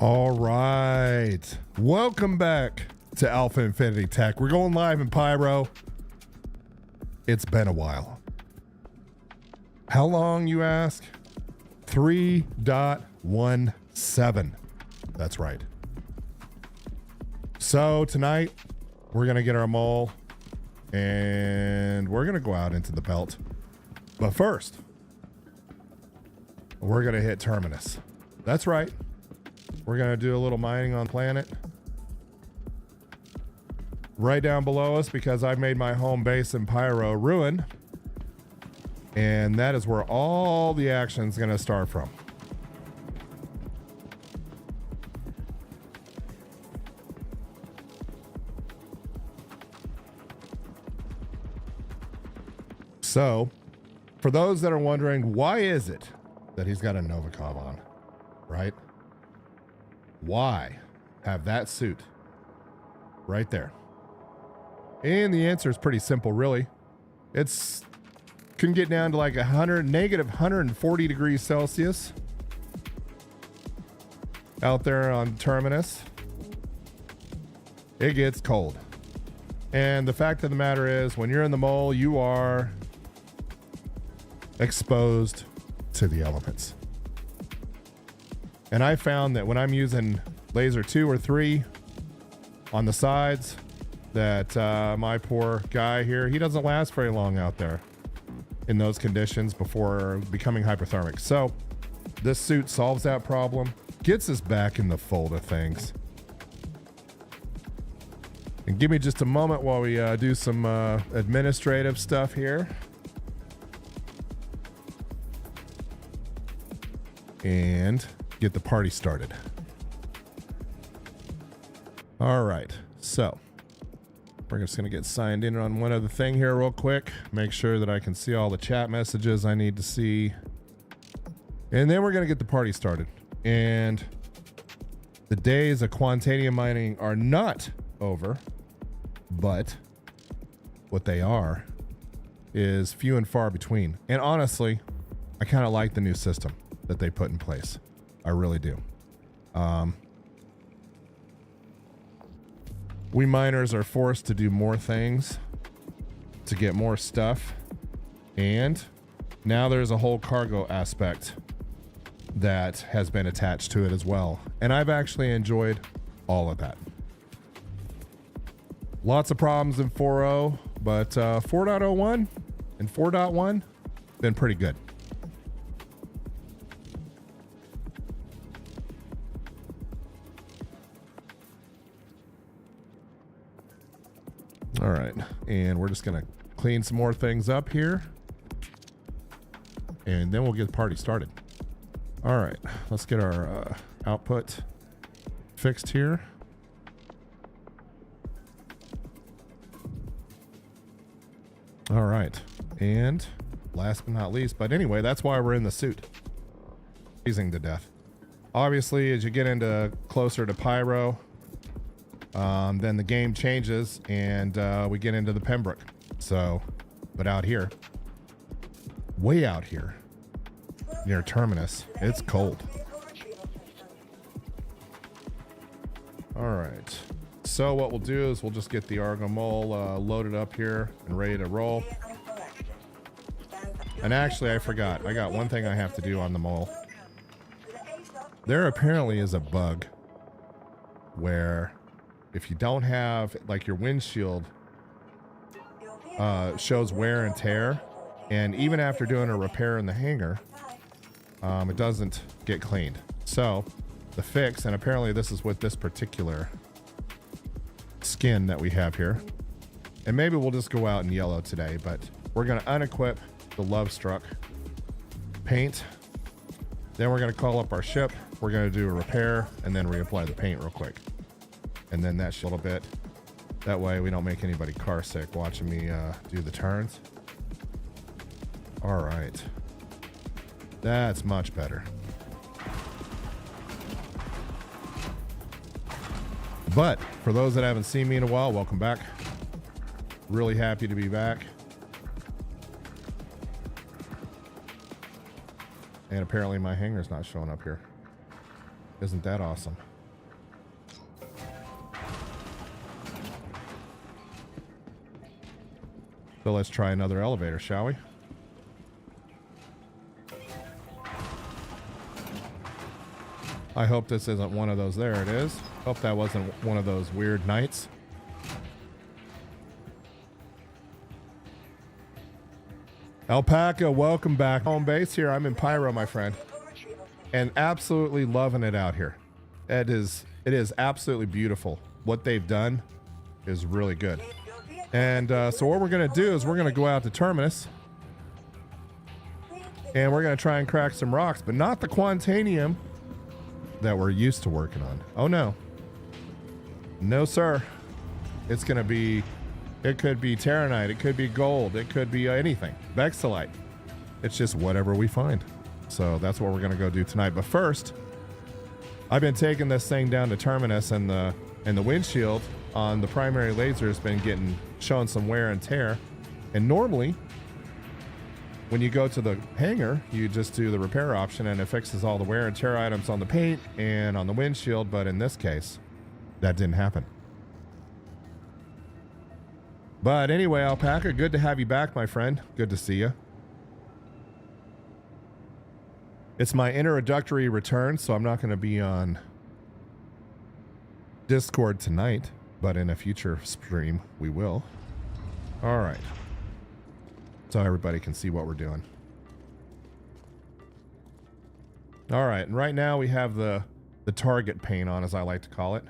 All right. Welcome back to AlphaInfinith Tech. We're going live in Pyro. It's been a while. How long, you ask? 3.17. That's right. So tonight, we're going to get our mole and we're going to go out into the belt. But first, we're going to hit Terminus. That's right. We're going to do a little mining on planet. Right down below us, because I've made my home base in Pyro ruin. And that is where all the action is going to start from. So, for those that are wondering, why is it that he's got a Novikov on, right? Why have that suit right there? And the answer is pretty simple, really. It's can get down to like negative 140 degrees Celsius out there on Terminus. It gets cold. And the fact of the matter is, when you're in the mole, you are exposed to the elements. And I found that when I'm using laser 2 or 3 on the sides, that my poor guy here, he doesn't last very long out there in those conditions before becoming hypothermic. So this suit solves that problem, gets us back in the fold of things. And give me just a moment while we do some administrative stuff here. And get the party started. All right, so we're just gonna get signed in on one other thing here real quick. Make sure that I can see all the chat messages I need to see. And then we're gonna get the party started. And the days of quantanium mining are not over, but what they are is few and far between. And honestly, I kind of like the new system that they put in place. I really do. We miners are forced to do more things to get more stuff. And now there's a whole cargo aspect that has been attached to it as well. And I've actually enjoyed all of that. Lots of problems in 4.0, but 4.01 and 4.1 been pretty good. All right, and we're just gonna clean some more things up here, and then we'll get the party started. All right, let's get our output fixed here. All right, and last but not least, but anyway, that's why we're in the suit. Freezing to death. Obviously, as you get into closer to Pyro, then the game changes and we get into the Pembroke. So, but out here, way out here, near Terminus, it's cold. All right. So what we'll do is we'll just get the Argo Mole loaded up here and ready to roll. And actually, I forgot. I got one thing I have to do on the mole. There apparently is a bug where if you don't have, like, your windshield shows wear and tear, and even after doing a repair in the hangar, it doesn't get cleaned. So the fix, and apparently this is with this particular skin that we have here, and maybe we'll just go out in yellow today, but we're going to unequip the Love Struck paint. Then we're going to call up our ship. We're going to do a repair and then reapply the paint real quick. And then that's a little bit. That way we don't make anybody car sick watching me do the turns. All right. That's much better. But for those that haven't seen me in a while, welcome back. Really happy to be back. And apparently my hangar's not showing up here. Isn't that awesome? So let's try another elevator, shall we? I hope this isn't one of those. There it is. Hope that wasn't one of those weird nights. Alpaca, welcome back. Home base here. I'm in Pyro, my friend. And absolutely loving it out here. It is absolutely beautiful. What they've done is really good. And so what we're going to do is we're going to go out to Terminus. And we're going to try and crack some rocks, but not the Quantanium that we're used to working on. Oh, no. No, sir. It's going to be... It could be Terranite. It could be gold. It could be anything. Vexilite. It's just whatever we find. So that's what we're going to go do tonight. But first, I've been taking this thing down to Terminus, and the windshield on the primary laser has been showing some wear and tear. And normally, when you go to the hangar, you just do the repair option and it fixes all the wear and tear items on the paint and on the windshield. But in this case, that didn't happen. But anyway, Alpaca, good to have you back, my friend. Good to see you. It's my introductory return, so I'm not going to be on Discord tonight, but in a future stream, we will. All right. So everybody can see what we're doing. All right, and right now we have the target paint on, as I like to call it.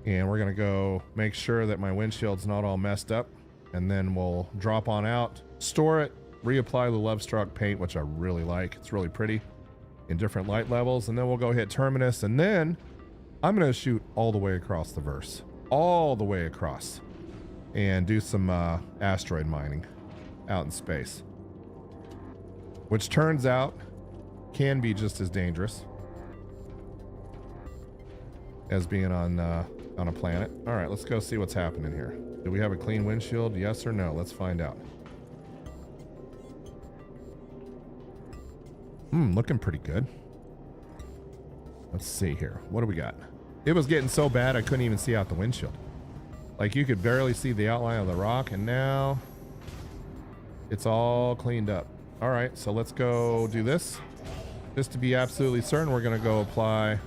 And we're going to go make sure that my windshield's not all messed up. And then we'll drop on out, store it, reapply the Love Struck paint, which I really like. It's really pretty in different light levels. And then we'll go hit Terminus. And then I'm going to shoot all the way across the verse. All the way across. And do some asteroid mining out in space. Which turns out can be just as dangerous as being on a planet. All right, let's go see what's happening here. Do we have a clean windshield? Yes or no? Let's find out. Looking pretty good. Let's see here. What do we got? It was getting so bad I couldn't even see out the windshield. Like you could barely see the outline of the rock, and now it's all cleaned up. All right, so let's go do this. Just to be absolutely certain, we're gonna go apply.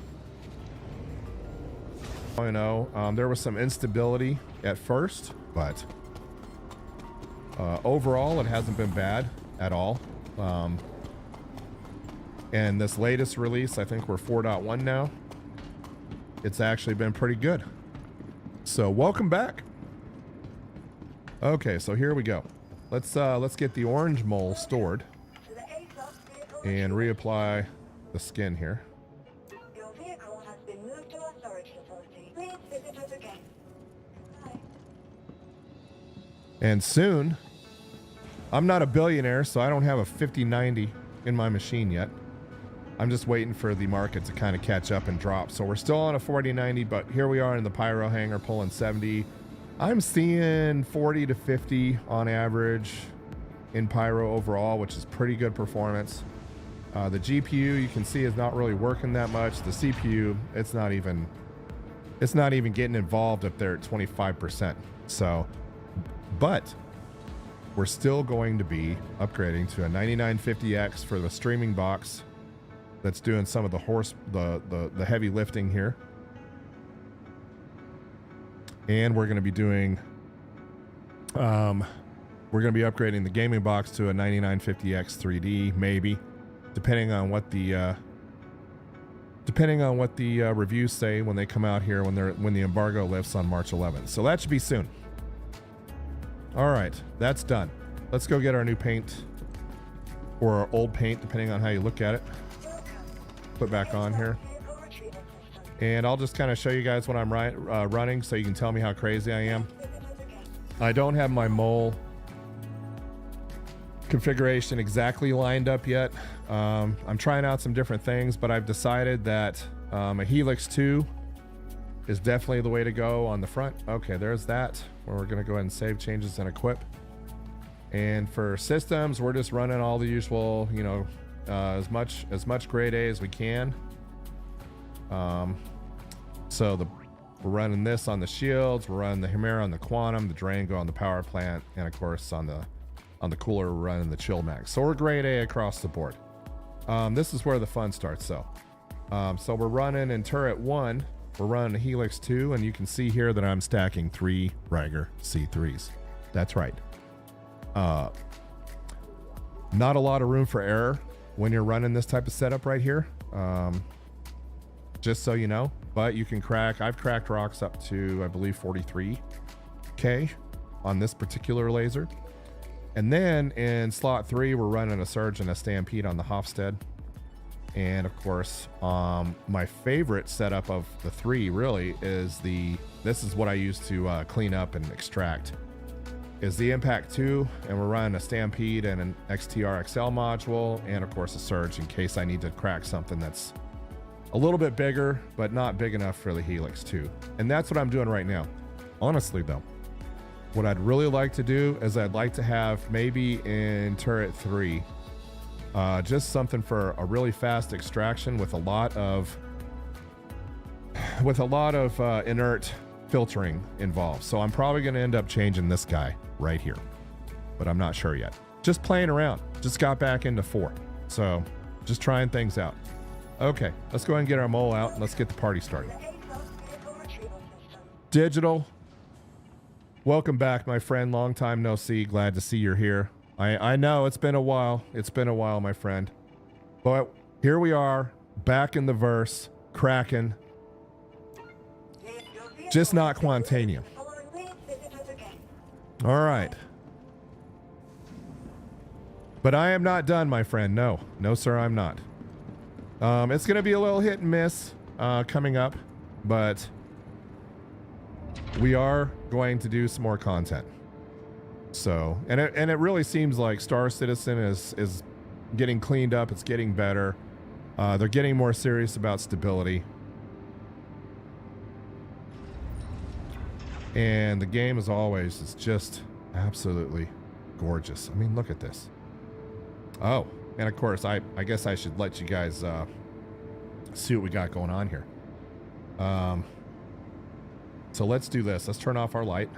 You know, there was some instability at first, but overall it hasn't been bad at all. And this latest release, I think we're 4.1 now. It's actually been pretty good. So welcome back. Okay, so here we go. Let's get the orange mole stored and reapply the skin here. And soon, I'm not a billionaire, so I don't have a 5090 in my machine yet. I'm just waiting for the market to kind of catch up and drop. So we're still on a 4090, but here we are in the Pyro hangar pulling 70. I'm seeing 40 to 50 on average in Pyro overall, which is pretty good performance. The GPU you can see is not really working that much. The CPU, it's not even getting involved up there at 25%. So, but we're still going to be upgrading to a 9950X for the streaming box that's doing some of the heavy lifting here. And we're going to be doing we're going to be upgrading the gaming box to a 9950X 3D, maybe, depending on what the reviews say when they come out here when the embargo lifts on March 11th. So that should be soon. All right, that's done. Let's go get our new paint, or our old paint, depending on how you look at it. Put back on here. And I'll just kind of show you guys what I'm running so you can tell me how crazy I am. I don't have my mole configuration exactly lined up yet. I'm trying out some different things, but I've decided that a Helix 2 is definitely the way to go on the front. Okay, there's that, where we're going to go ahead and save changes and equip. And for systems, we're just running all the usual, you know, as much grade A as we can. So We're running this on the shields. We're running the Chimera on the Quantum, the Durango on the power plant, and of course on the cooler we're running the Chill Max. So we're grade A across the board. This is where the fun starts though. So we're running in turret 1, we're running a Helix 2, and you can see here that I'm stacking 3 Reiger C3s. That's right. Not a lot of room for error when you're running this type of setup right here. Just so you know, but you can I've cracked rocks up to, I believe, 43K on this particular laser. And then in slot 3, we're running a Surge and a Stampede on the Hofstede. And of course, my favorite setup of the 3 really is this is what I use to clean up and extract, is the Impact 2, and we're running a Stampede and an XTR XL module, and of course a Surge in case I need to crack something that's a little bit bigger, but not big enough for the Helix 2. And that's what I'm doing right now. Honestly though, what I'd really like to do is I'd like to have maybe in turret 3, just something for a really fast extraction with a lot of inert filtering involved. So I'm probably going to end up changing this guy right here, but I'm not sure yet. Just playing around. Just got back into 4. So just trying things out. Okay, let's go ahead and get our mole out and let's get the party started. Digital, welcome back, my friend. Long time no see. Glad to see you're here. I know it's been a while. It's been a while, my friend. But here we are, back in the verse, cracking. Just not Quantanium. All right. But I am not done, my friend. No. No, sir, I'm not. It's going to be a little hit and miss coming up, but we are going to do some more content. So, and it really seems like Star Citizen is getting cleaned up. It's getting better. They're getting more serious about stability. And the game, as always, is just absolutely gorgeous. I mean, look at this. Oh, and of course, I guess I should let you guys see what we got going on here. So let's do this. Let's turn off our light.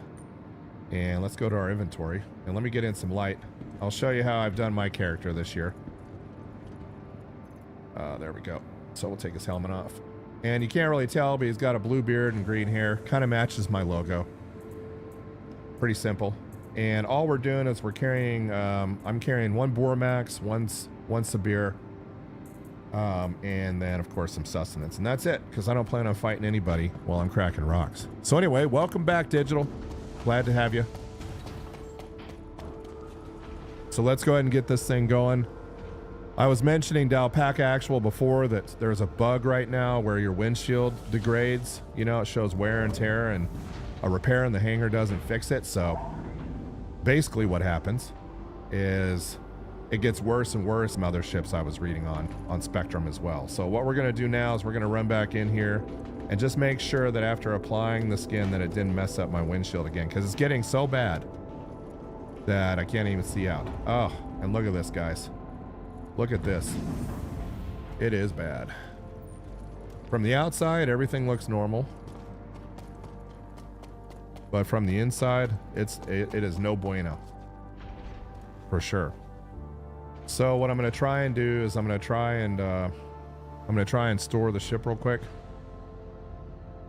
And let's go to our inventory. And let me get in some light. I'll show you how I've done my character this year. There we go. So we'll take his helmet off. And you can't really tell, but he's got a blue beard and green hair. Kind of matches my logo. Pretty simple. And all we're doing is we're carrying, I'm carrying 1 Bormax, one Sabir, and then of course some sustenance. And that's it, because I don't plan on fighting anybody while I'm cracking rocks. So anyway, welcome back, Digital. Glad to have you. So let's go ahead and get this thing going. I was mentioning to Alpaca Actual before that there's a bug right now where your windshield degrades. You know, it shows wear and tear, and a repair in the hangar doesn't fix it. So basically what happens is it gets worse and worse. Motherships I was reading on Spectrum as well. So what we're going to do now is we're going to run back in here and just make sure that after applying the skin that it didn't mess up my windshield again, because it's getting so bad that I can't even see out. Oh, and look at this, guys. Look at this. It is bad. From the outside, everything looks normal. But from the inside, it is no bueno. For sure. So what I'm going to try and do is I'm going to try and store the ship real quick.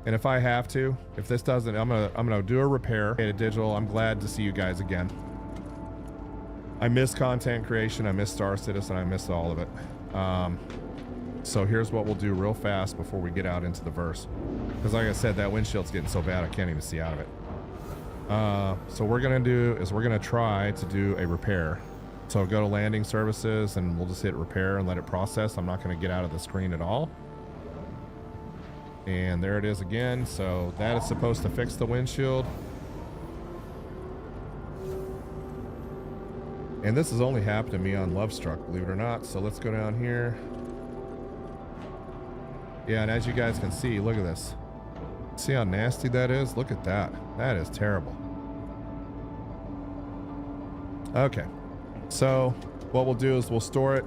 And if I have to, if this doesn't, I'm gonna do a repair. Hey, Digital, I'm glad to see you guys again. I miss content creation. I miss Star Citizen. I miss all of it. So here's what we'll do real fast before we get out into the verse. Because like I said, that windshield's getting so bad I can't even see out of it. So what we're gonna do is we're gonna try to do a repair. So go to landing services and we'll just hit repair and let it process. I'm not gonna get out of the screen at all. And there it is again. So that is supposed to fix the windshield. And this has only happened to me on Lovestruck, believe it or not. So let's go down here. Yeah, and as you guys can see, look at this. See how nasty that is? Look at that. That is terrible. Okay. So what we'll do is we'll store it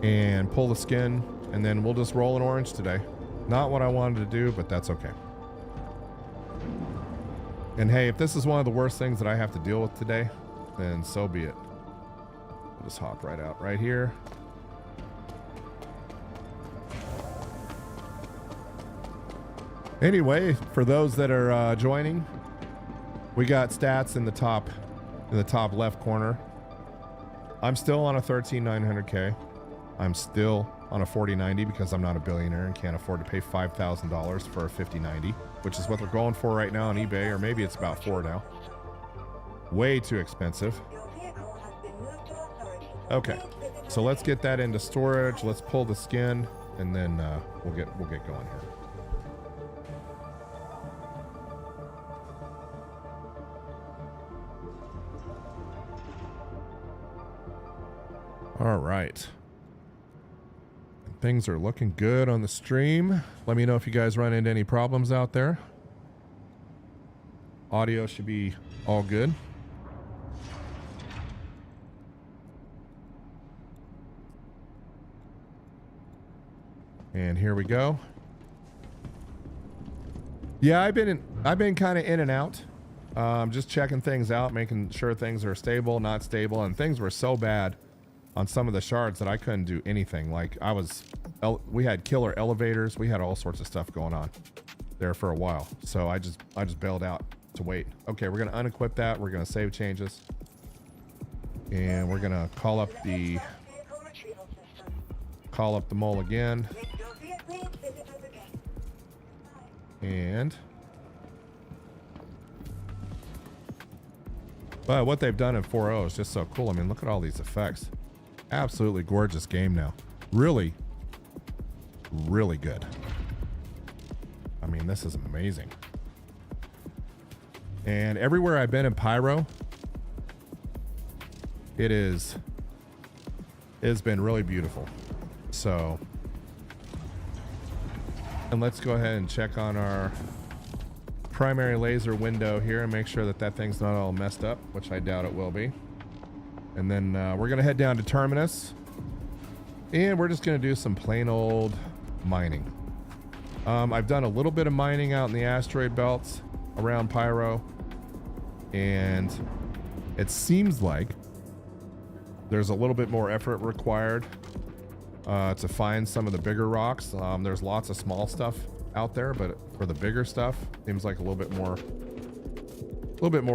and pull the skin, and then we'll just roll an orange today. Not what I wanted to do, but that's okay. And hey, if this is one of the worst things that I have to deal with today, then so be it. I'll just hop right out right here. Anyway, for those that are joining, we got stats in the top left corner. I'm still on a 13,900K. I'm still on a 4090 because I'm not a billionaire and can't afford to pay $5,000 for a 5090, which is what they're going for right now on eBay, or maybe it's about $4 now. Way too expensive. Okay, so let's get that into storage. Let's pull the skin, and then we'll get going here. All right. Things are looking good on the stream. Let me know if you guys run into any problems out there. Audio should be all good. And here we go. Yeah, I've been kind of in and out. Just checking things out, making sure things are stable, not stable, and things were so bad on some of the shards that I couldn't do anything. Like we had killer elevators, we had all sorts of stuff going on there for a while. So I just bailed out to wait. Okay, we're gonna unequip that. We're gonna save changes, and we're gonna call up the mole again. But what they've done in 4.0 is just so cool. I mean, look at all these effects. Absolutely gorgeous game now. Really, really good. I mean, this is amazing. And everywhere I've been in Pyro, it's been really beautiful. So, and let's go ahead and check on our primary laser window here and make sure that that thing's not all messed up, which I doubt it will be. And then we're gonna head down to Terminus, and we're just gonna do some plain old mining. I've done a little bit of mining out in the asteroid belts around Pyro, and it seems like there's a little bit more effort required to find some of the bigger rocks. There's lots of small stuff out there, but for the bigger stuff, seems like a little bit more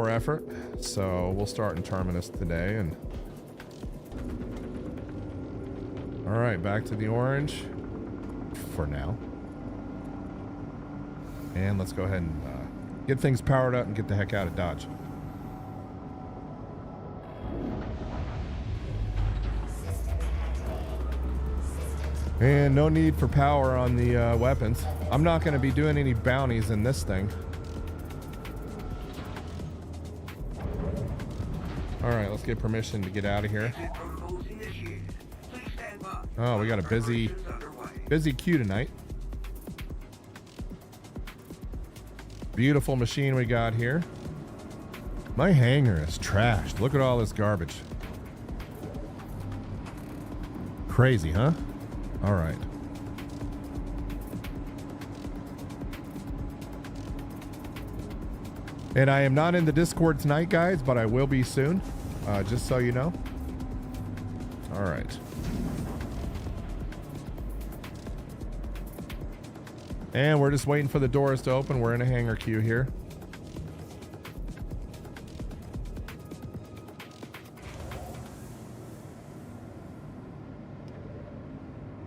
effort. So we'll start in Terminus today. And all right, back to the orange for now. And let's go ahead and get things powered up and get the heck out of Dodge. And no need for power on the weapons. I'm not going to be doing any bounties in this thing. All right, let's get permission to get out of here. Oh, we got a busy queue tonight. Beautiful machine we got here. My hangar is trashed. Look at all this garbage. Crazy, huh? All right. And I am not in the Discord tonight, guys, but I will be soon, just so you know. All right. And we're just waiting for the doors to open. We're in a hangar queue here.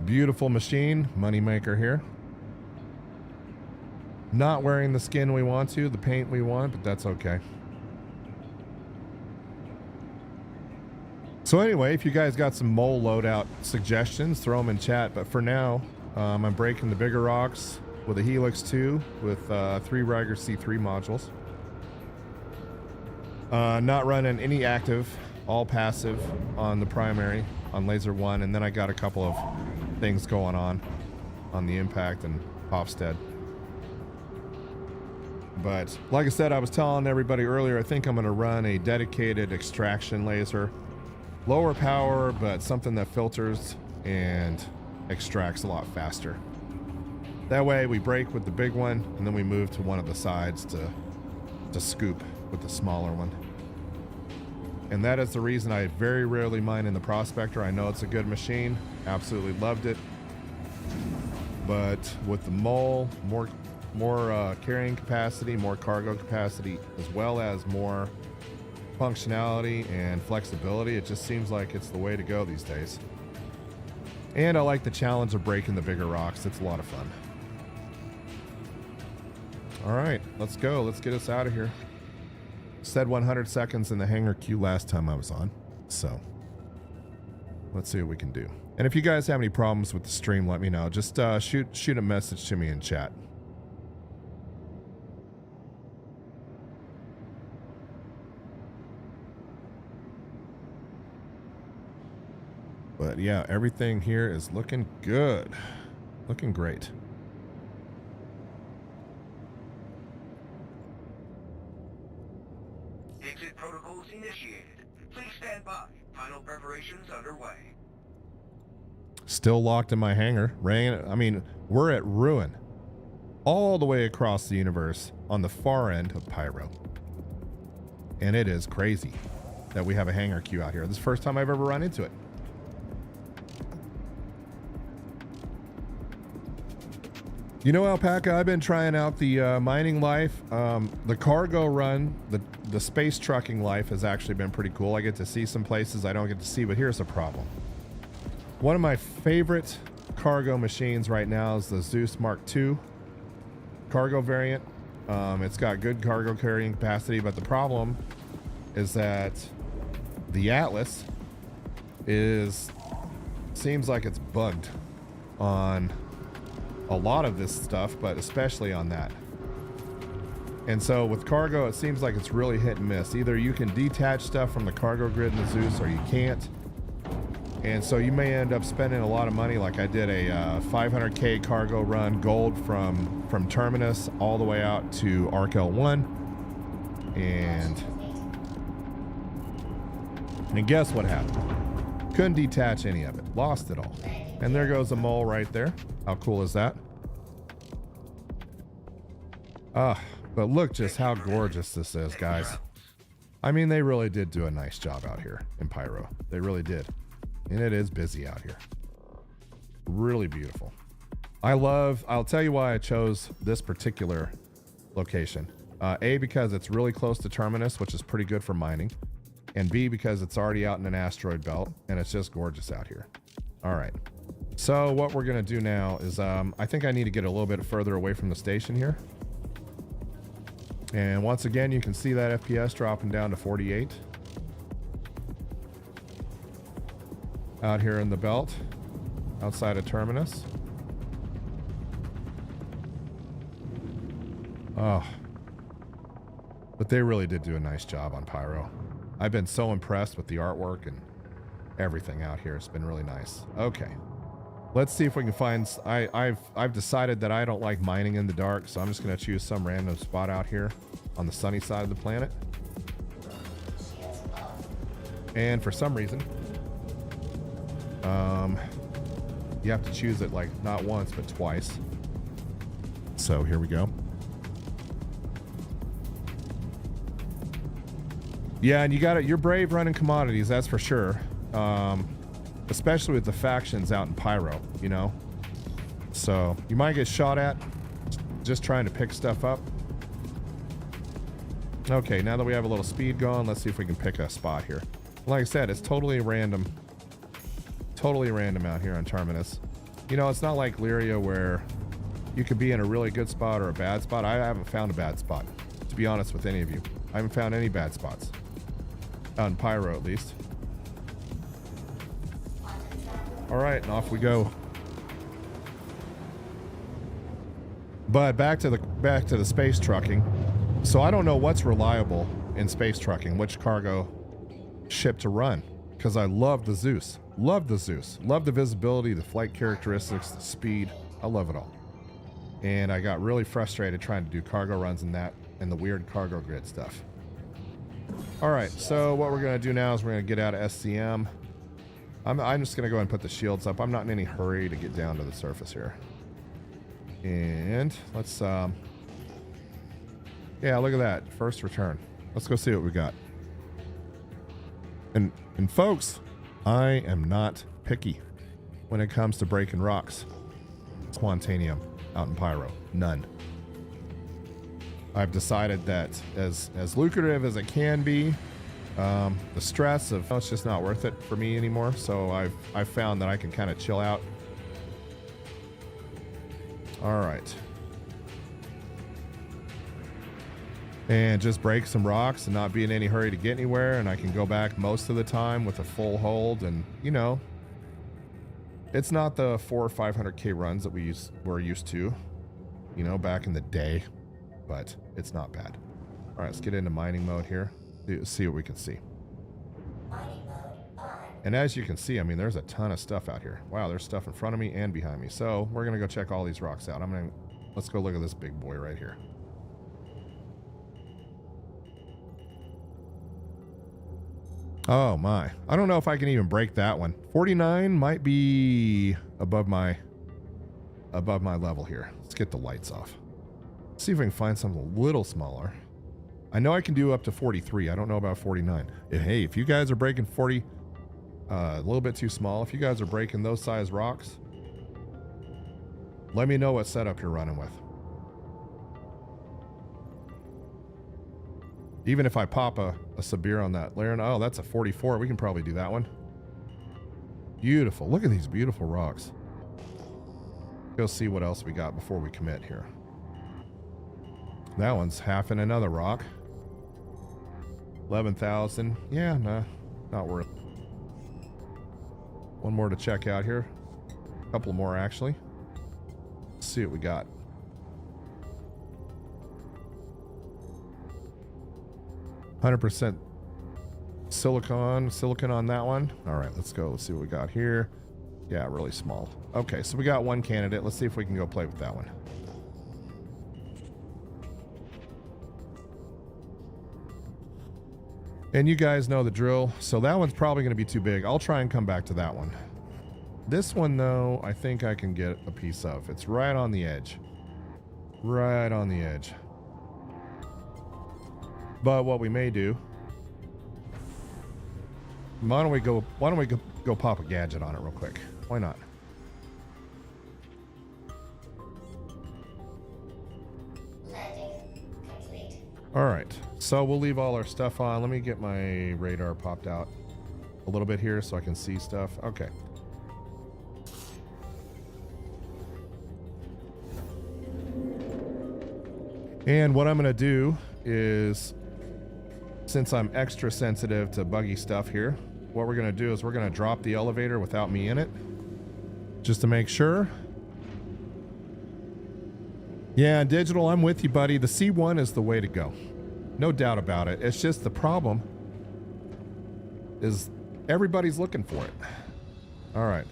Beautiful machine, moneymaker here. Not wearing the skin we want to, the paint we want, but that's okay. So anyway, if you guys got some mole loadout suggestions, throw them in chat. But for now, I'm breaking the bigger rocks with a Helix 2 with 3 Riger C3 modules. Not running any active, all passive on the primary, on laser 1, and then I got a couple of things going on the impact and Hofstede. But like I said, I was telling everybody earlier, I think I'm going to run a dedicated extraction laser. Lower power, but something that filters and extracts a lot faster. That way we break with the big one, and then we move to one of the sides to scoop with the smaller one. And that is the reason I very rarely mine in the Prospector. I know it's a good machine, absolutely loved it. But with the Mole, more carrying capacity, more cargo capacity, as well as more functionality and flexibility, it just seems like it's the way to go these days. And I like the challenge of breaking the bigger rocks. It's a lot of fun. All right, let's go. Let's get us out of here. Said 100 seconds in the hangar queue last time I was on, so let's see what we can do. And if you guys have any problems with the stream, let me know. Just shoot a message to me in chat. But yeah, everything here is looking good. Looking great. Exit protocols initiated. Please stand by. Final preparations underway. Still locked in my hangar. I mean, we're at ruin. All the way across the universe on the far end of Pyro. And it is crazy that we have a hangar queue out here. This is the first time I've ever run into it. You know, Alpaca, I've been trying out the mining life. The cargo run, the space trucking life has actually been pretty cool. I get to see some places I don't get to see, but here's the problem. One of my favorite cargo machines right now is the Zeus Mark II cargo variant. It's got good cargo carrying capacity, but the problem is that the Atlas seems like it's bugged on a lot of this stuff, but especially on that. And so with cargo, it seems like it's really hit and miss. Either you can detach stuff from the cargo grid in the Zeus, or you can't. And so you may end up spending a lot of money, like I did a 500K cargo run gold from Terminus all the way out to Argo Mole. And guess what happened? Couldn't detach any of it. Lost it all. And there goes a mole right there. How cool is that? But look just how gorgeous this is, guys. I mean, they really did do a nice job out here in Pyro. They really did. And it is busy out here. Really beautiful. I'll tell you why I chose this particular location. A, because it's really close to Terminus, which is pretty good for mining. And B, because it's already out in an asteroid belt, and it's just gorgeous out here. All right. So what we're gonna do now is, I think I need to get a little bit further away from the station here. And once again, you can see that FPS dropping down to 48. Out here in the belt, outside of Terminus. Oh. But they really did do a nice job on Pyro. I've been so impressed with the artwork and everything out here. It's been really nice. Okay. Let's see if we can find... I've decided that I don't like mining in the dark, so I'm just going to choose some random spot out here on the sunny side of the planet. And for some reason, you have to choose it like not once, but twice. So here we go. Yeah, and you got it. You're brave running commodities, that's for sure. Especially with the factions out in Pyro, you know? So you might get shot at just trying to pick stuff up. Okay, now that we have a little speed going, let's see if we can pick a spot here. Like I said, it's totally random. Totally random out here on Terminus. You know, it's not like Lyria where you could be in a really good spot or a bad spot. I haven't found a bad spot, to be honest with any of you. I haven't found any bad spots. On Pyro, at least. All right, and off we go. But back to the space trucking. So I don't know what's reliable in space trucking, which cargo ship to run, because I love the Zeus. Love the Zeus. Love the visibility, the flight characteristics, the speed. I love it all. And I got really frustrated trying to do cargo runs in that and the weird cargo grid stuff. All right, so what we're going to do now is we're going to get out of SCM. I'm just going to go ahead and put the shields up. I'm not in any hurry to get down to the surface here. And let's, yeah, look at that. First return. Let's go see what we got. And folks, I am not picky when it comes to breaking rocks. Squantanium out in Pyro. None. I've decided that as lucrative as it can be, the stress of, it's just not worth it for me anymore. So I've found that I can kind of chill out. All right. And just break some rocks and not be in any hurry to get anywhere. And I can go back most of the time with a full hold. And, you know, it's not the 400 or 500K runs that we're used to, you know, back in the day, but it's not bad. All right, let's get into mining mode here. See what we can see. And as you can see, I mean, there's a ton of stuff out here. Wow, there's stuff in front of me and behind me. So we're going to go check all these rocks out. Let's go look at this big boy right here. Oh my, I don't know if I can even break that one. 49 might be above my level here. Let's get the lights off. Let's see if I can find something a little smaller. I know I can do up to 43. I don't know about 49. Hey, if you guys are breaking 40, a little bit too small. If you guys are breaking those size rocks, let me know what setup you're running with. Even if I pop a Sabir on that layer, oh, that's a 44. We can probably do that one. Beautiful. Look at these beautiful rocks. Go see what else we got before we commit here. That one's half in another rock. 11,000. Yeah, nah, not worth it. One more to check out here. A couple more, actually. Let's see what we got. %, silicon on that one. All right, let's go. Let's see what we got here. Yeah, really small. Okay, so we got one candidate. Let's see if we can go play with that one. And you guys know the drill. So that one's probably going to be too big. I'll try and come back to that one. This one, though, I think I can get a piece of. It's right on the edge. Right on the edge. But what we may do, why don't we go pop a gadget on it real quick? Why not? All right, so we'll leave all our stuff on. Let me get my radar popped out a little bit here so I can see stuff. Okay. And what I'm gonna do is, since I'm extra sensitive to buggy stuff here, what we're gonna do is we're gonna drop the elevator without me in it, just to make sure. Yeah, Digital, I'm with you, buddy. The C1 is the way to go. No doubt about it. It's just the problem is everybody's looking for it. All right.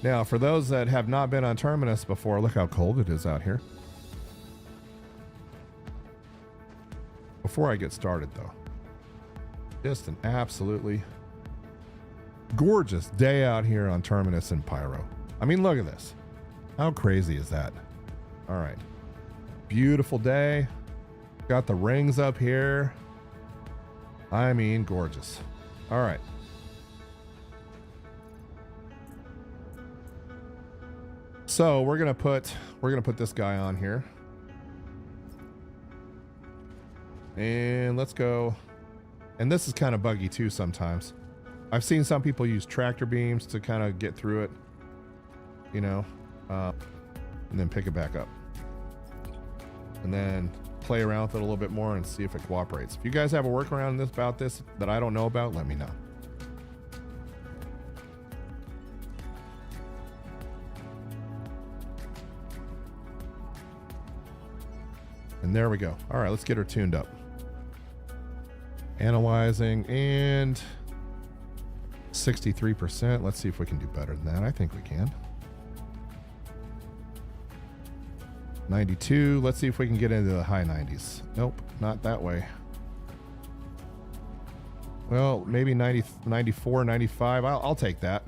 Now, for those that have not been on Terminus before, look how cold it is out here. Before I get started, though, just an absolutely gorgeous day out here on Terminus and Pyro. I mean, look at this. How crazy is that? All right. Beautiful day. Got the rings up here. I mean, gorgeous. All right. So we're gonna put this guy on here. And let's go. And this is kind of buggy too sometimes. I've seen some people use tractor beams to kind of get through it, you know, and then pick it back up. And then play around with it a little bit more and see if it cooperates. If you guys have a workaround about this that I don't know about, let me know. And there we go. All right, let's get her tuned up. Analyzing, and 63%. Let's see if we can do better than that. I think we can. 92. Let's see if we can get into the high 90s. Nope, not that way. Well, maybe 90, 94, 95. I'll take that.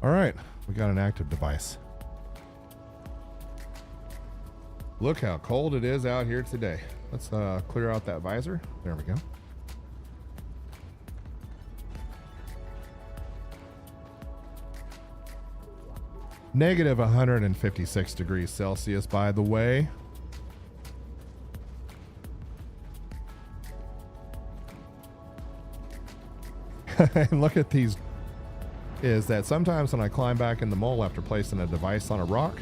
All right, We got an active device. Look how cold it is out here today. Let's clear out that visor. There we go. Negative 156 degrees Celsius, by the way. And look at these. Is that sometimes when I climb back in the mole after placing a device on a rock,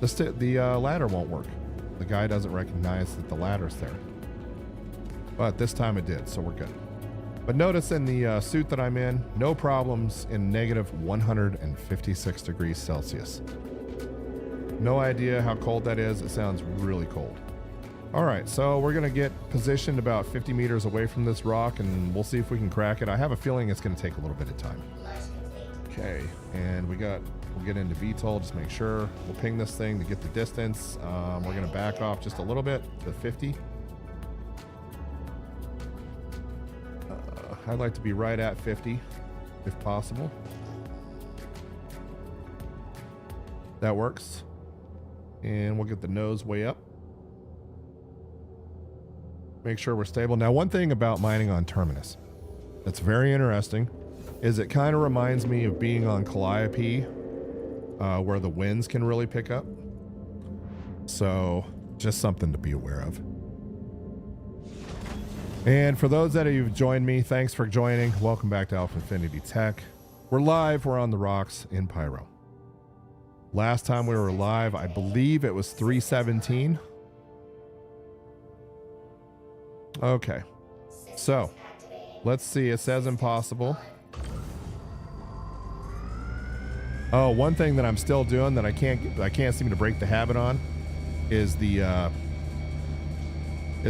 the ladder won't work. The guy doesn't recognize that the ladder's there. But this time it did, so we're good. But notice in the suit that I'm in, no problems in negative 156 degrees Celsius. No idea how cold that is. It sounds really cold. All right, so we're gonna get positioned about 50 meters away from this rock and we'll see if we can crack it. I have a feeling it's gonna take a little bit of time. Okay, and we'll get into VTOL, just make sure. We'll ping this thing to get the distance. We're gonna back off just a little bit to 50. I'd like to be right at 50 if possible. That works. And we'll get the nose way up. Make sure we're stable. Now, one thing about mining on Terminus that's very interesting is it kind of reminds me of being on Calliope, where the winds can really pick up. So just something to be aware of. And for those that have joined me, thanks for joining. Welcome back to AlphaInfinith Tech. We're live. We're on the rocks in Pyro. Last time we were live, I believe it was 317. Okay. So let's see. It says impossible. Oh, one thing that I'm still doing that I can't seem to break the habit on is the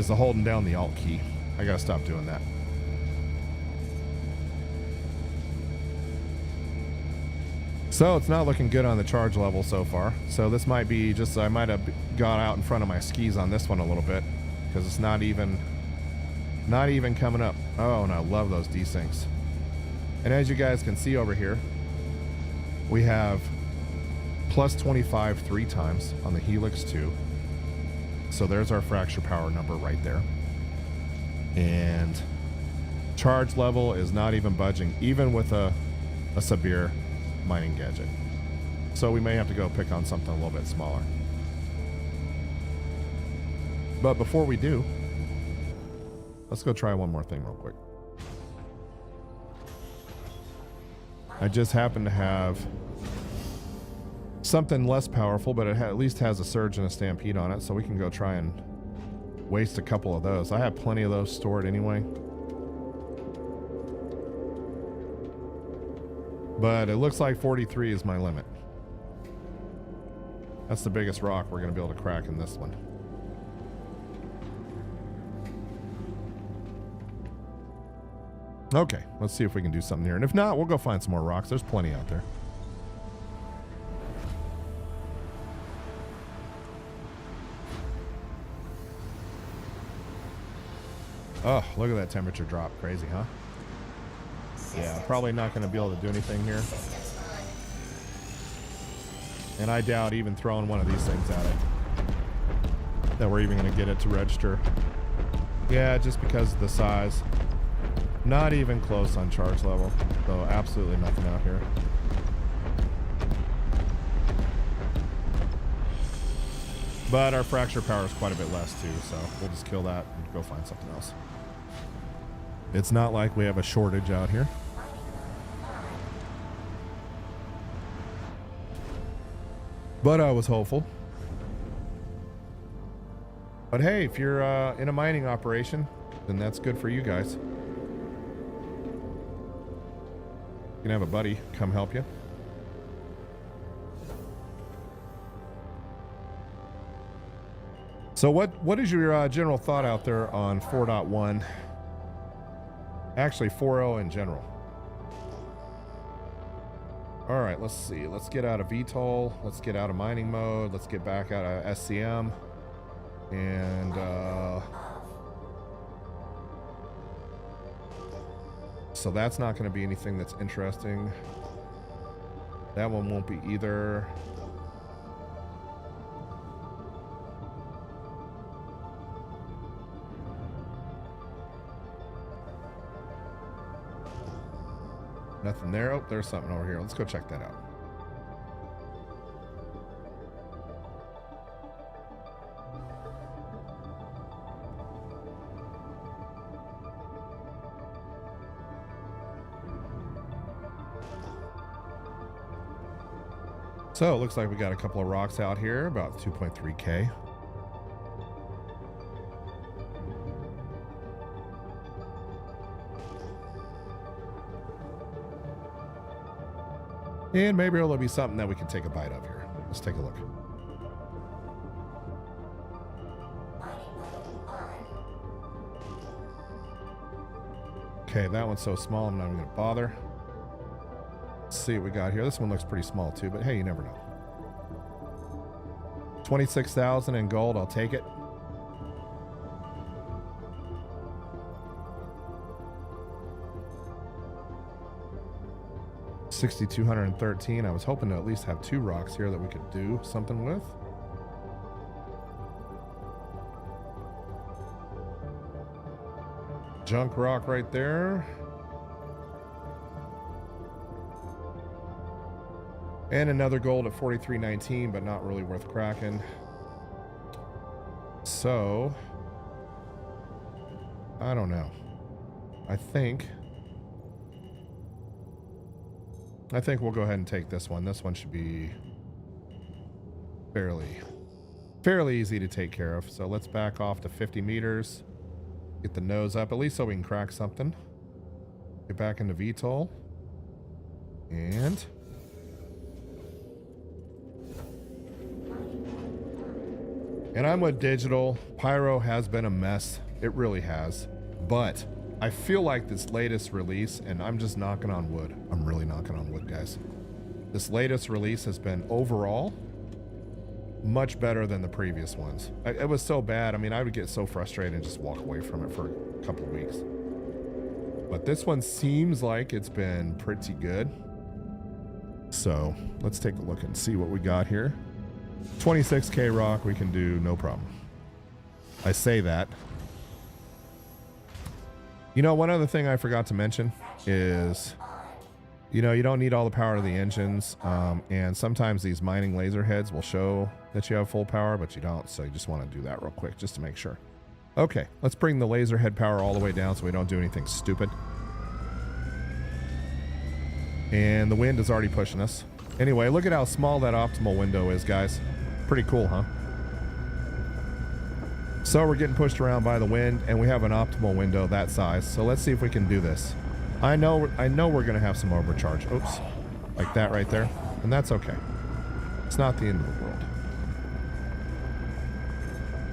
holding down the Alt key. I gotta stop doing that. So it's not looking good on the charge level so far. So this might be just, I might have got out in front of my skis on this one a little bit because it's not even coming up. Oh, and I love those desyncs. And as you guys can see over here, we have plus 25 3 times on the Helix 2. So there's our fracture power number right there. And charge level is not even budging, even with a severe mining gadget. So we may have to go pick on something a little bit smaller. But before we do, let's go try one more thing real quick. I just happen to have something less powerful, but it at least has a surge and a stampede on it, so we can go try and waste a couple of those. I have plenty of those stored anyway. But it looks like 43 is my limit. That's the biggest rock we're going to be able to crack in this one. Okay, let's see if we can do something here. And if not, we'll go find some more rocks. There's plenty out there. Oh, look at that temperature drop. Crazy, huh? Yeah, probably not going to be able to do anything here. And I doubt even throwing one of these things at it that we're even going to get it to register. Yeah, just because of the size. Not even close on charge level. So absolutely nothing out here. But our fracture power is quite a bit less too, so we'll just kill that and go find something else. It's not like we have a shortage out here. But I was hopeful. But hey, if you're in a mining operation, then that's good for you guys. You can have a buddy come help you. So what is your general thought out there on 4.1? Actually, 4.0 in general. All right, let's see. Let's get out of VTOL. Let's get out of mining mode. Let's get back out of SCM. And so that's not going to be anything that's interesting. That one won't be either. Nothing there. Oh, there's something over here. Let's go check that out. So it looks like we got a couple of rocks out here, about 2.3K. And maybe it'll be something that we can take a bite of here. Let's take a look. Okay, that one's so small, I'm not even gonna bother. Let's see what we got here. This one looks pretty small too, but hey, you never know. 26,000 in gold, I'll take it. $6,213. I was hoping to at least have 2 rocks here that we could do something with. Junk rock right there. And another gold at 43.19, but not really worth cracking. So, I don't know. I think we'll go ahead and take this one. This one should be fairly easy to take care of. So let's back off to 50 meters. Get the nose up, at least so we can crack something. Get back into VTOL. And I'm with digital. Pyro has been a mess. It really has. But I feel like this latest release, and I'm just knocking on wood. I'm really knocking on wood, guys. This latest release has been overall much better than the previous ones. It was so bad. I mean, I would get so frustrated and just walk away from it for a couple of weeks. But this one seems like it's been pretty good. So let's take a look and see what we got here. 26K rock we can do no problem. I say that. You know, one other thing I forgot to mention is, you know, you don't need all the power of the engines, and sometimes these mining laser heads will show that you have full power, but you don't, so you just want to do that real quick just to make sure. Okay, let's bring the laser head power all the way down so we don't do anything stupid. And the wind is already pushing us. Anyway, look at how small that optimal window is, guys. Pretty cool, huh? So we're getting pushed around by the wind, and we have an optimal window that size. So let's see if we can do this. I know we're gonna have some overcharge. Oops, like that right there, and that's okay. It's not the end of the world.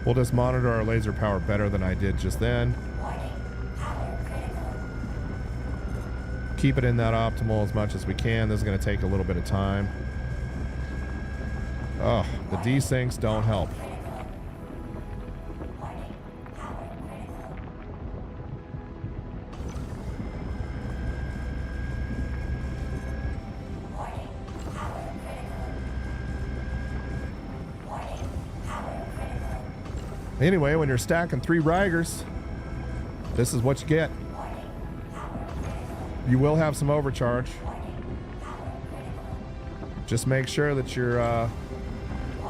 We'll just monitor our laser power better than I did just then. Keep it in that optimal as much as we can. This is gonna take a little bit of time. Oh, the desyncs don't help. Anyway, when you're stacking 3 Rigers, this is what you get. You will have some overcharge. Just make sure that you're,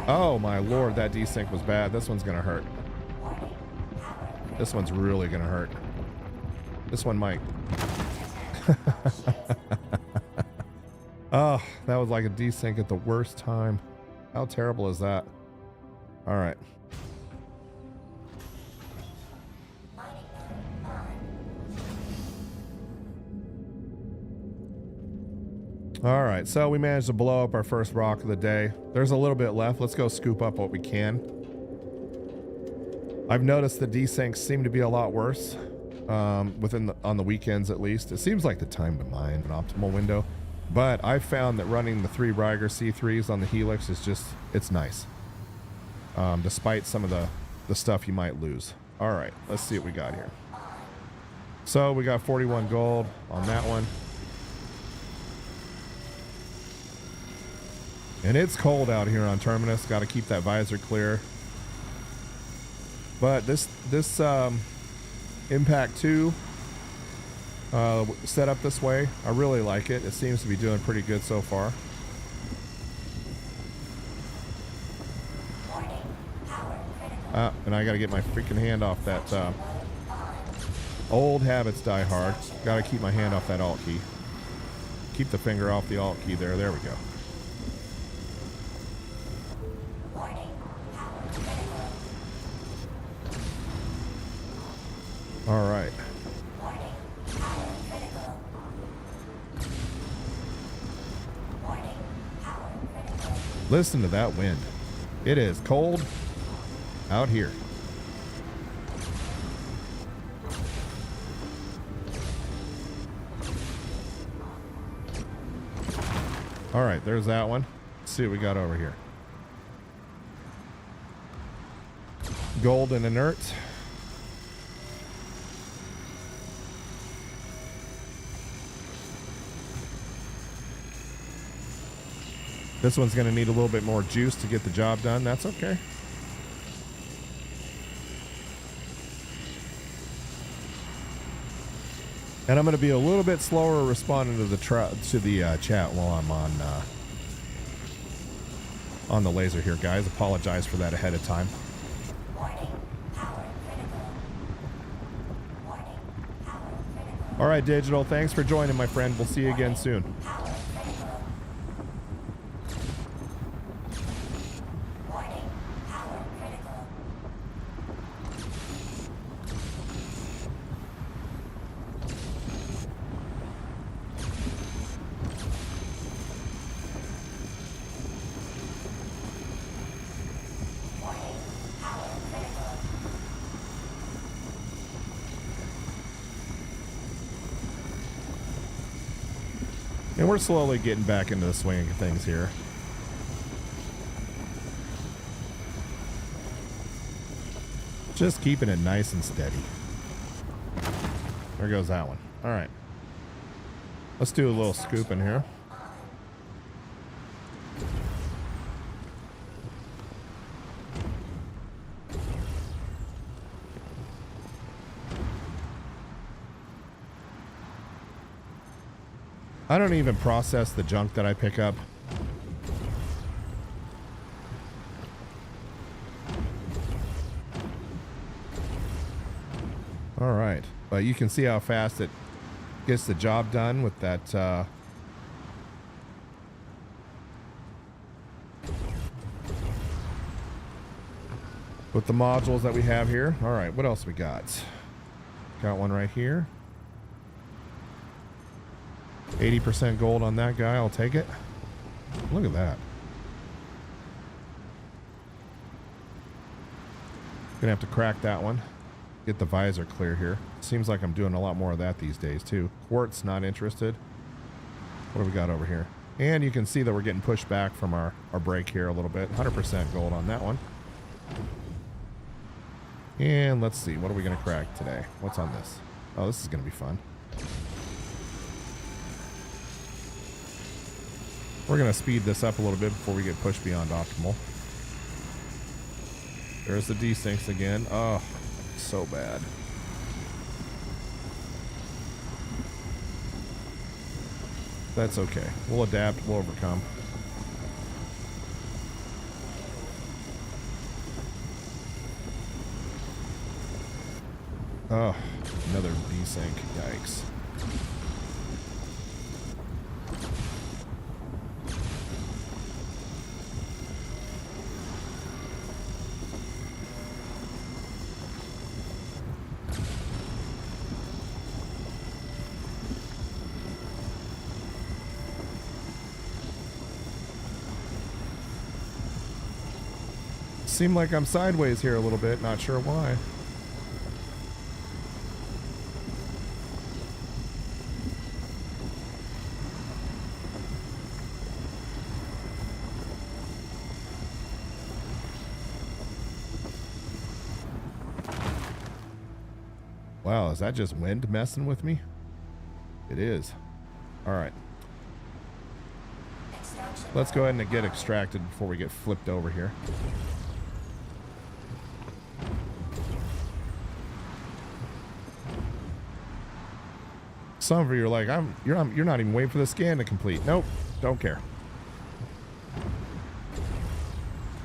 oh my lord, that desync was bad. This one's gonna hurt. This one's really gonna hurt. This one might. Oh, that was like a desync at the worst time. How terrible is that? All right. All right, so we managed to blow up our first rock of the day. There's a little bit left. Let's go scoop up what we can. I've noticed the desyncs seem to be a lot worse on the weekends at least. It seems like the time to mine an optimal window, but I've found that running the 3 Riger C3s on the Helix is just, it's nice. Despite some of the stuff you might lose. All right, let's see what we got here. So we got 41 gold on that one. And it's cold out here on Terminus. Got to keep that visor clear. But this Impact 2 set up this way, I really like it. It seems to be doing pretty good so far. And I got to get my freaking hand off that. Old habits die hard. Got to keep my hand off that Alt key. Keep the finger off the Alt key there. There we go. All right. Listen to that wind. It is cold out here. All right, there's that one. Let's see what we got over here. Gold and inert. This one's going to need a little bit more juice to get the job done. That's okay. And I'm going to be a little bit slower responding to the chat while I'm on the laser here, guys. Apologize for that ahead of time. All right, Digital. Thanks for joining, my friend. We'll see you again soon. And we're slowly getting back into the swing of things here. Just keeping it nice and steady. There goes that one. All right. Let's do a little scooping here. I don't even process the junk that I pick up. All right, but you can see how fast it gets the job done with that with the modules that we have here. All right, what else we got? Got one right here. 80% gold on that guy. I'll take it. Look at that. Gonna have to crack that one. Get the visor clear here. Seems like I'm doing a lot more of that these days too. Quartz, not interested. What do we got over here? And you can see that we're getting pushed back from our break here a little bit. 100% gold on that one. And let's see. What are we gonna crack today? What's on this? Oh, this is gonna be fun. We're going to speed this up a little bit before we get pushed beyond optimal. There's the desyncs again. Oh, so bad. That's okay. We'll adapt. We'll overcome. Oh, another desync. Yikes. Seem like I'm sideways here a little bit, not sure why. Wow, is that just wind messing with me? It is. All right. Extraction Let's go ahead and get extracted before we get flipped over here. Some of you are like, you're not even waiting for the scan to complete. Nope, don't care.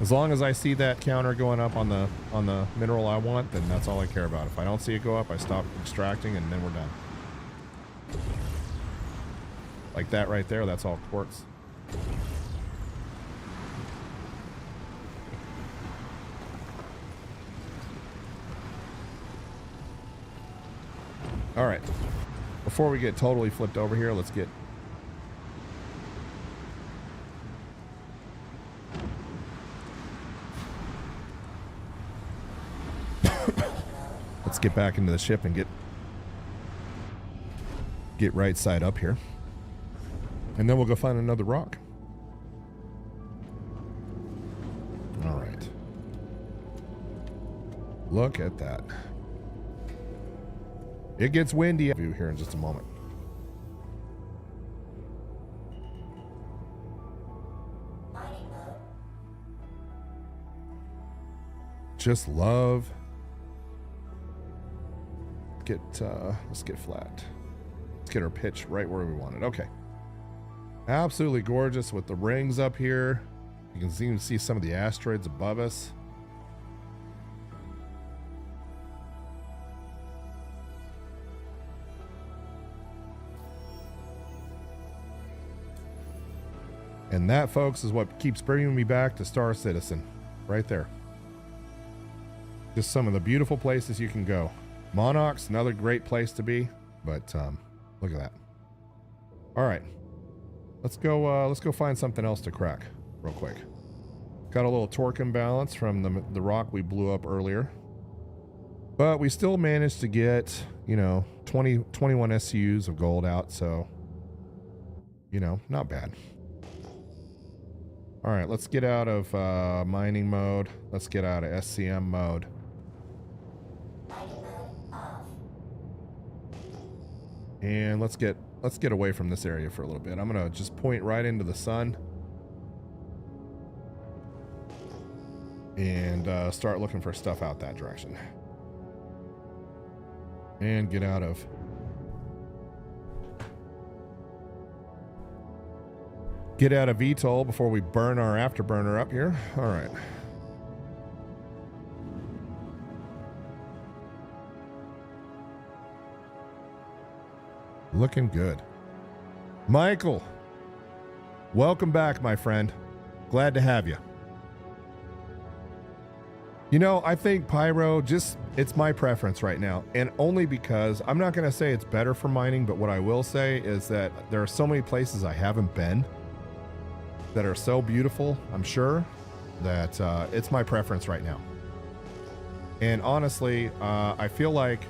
As long as I see that counter going up on the mineral I want, then that's all I care about. If I don't see it go up, I stop extracting and then we're done. Like that right there, that's all quartz. All right. Before we get totally flipped over here, let's get let's get back into the ship and get right side up here. And then we'll go find another rock. All right. Look at that. It gets windy here in just a moment. Just love. Let's get flat. Let's get our pitch right where we want it. Okay. Absolutely gorgeous with the rings up here. You can even see some of the asteroids above us. And that, folks, is what keeps bringing me back to Star Citizen. Right there. Just some of the beautiful places you can go. Monarch's another great place to be. But look at that. All right. Let's go find something else to crack real quick. Got a little torque imbalance from the rock we blew up earlier. But we still managed to get, 21 SCUs of gold out. So, not bad. All right, let's get out of mining mode. Let's get out of SCM mode. And let's get away from this area for a little bit. I'm gonna just point right into the sun and start looking for stuff out that direction. And get out of VTOL before we burn our afterburner up here. All right. Looking good. Michael, welcome back, my friend. Glad to have you. I think Pyro, it's my preference right now. And only because I'm not going to say it's better for mining, but what I will say is that there are so many places I haven't been that are so beautiful, I'm sure, that it's my preference right now. And honestly, I feel like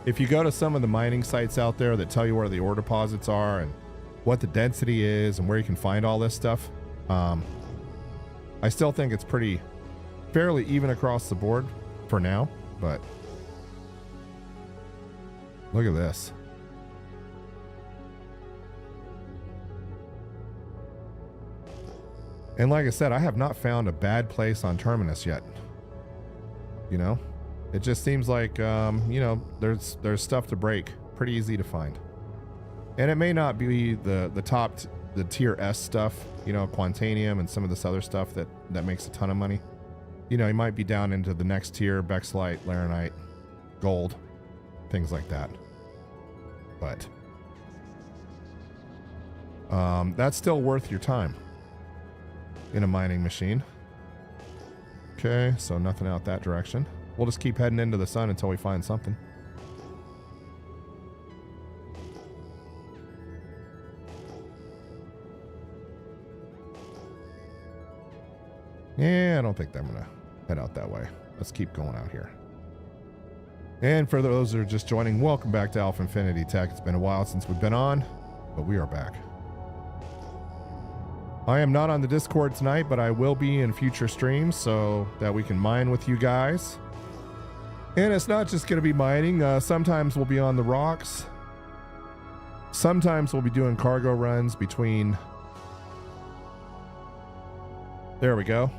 if you go to some of the mining sites out there that tell you where the ore deposits are and what the density is and where you can find all this stuff, I still think it's fairly even across the board for now, but look at this. And like I said, I have not found a bad place on Terminus yet. It just seems like, there's stuff to break. Pretty easy to find. And it may not be the tier S stuff, Quantanium and some of this other stuff that makes a ton of money. You might be down into the next tier, Bexlite, Laranite, gold, things like that. But that's still worth your time in a mining machine. Okay, so nothing out that direction. We'll just keep heading into the sun until we find something. Yeah, I don't think I'm gonna head out that way. Let's keep going out here. And for those that are just joining, welcome back to AlphaInfinith Tech. It's been a while since we've been on, but we are back. I am not on the Discord tonight, but I will be in future streams so that we can mine with you guys. And it's not just going to be mining. Sometimes we'll be on the rocks. Sometimes we'll be doing cargo runs between There we go.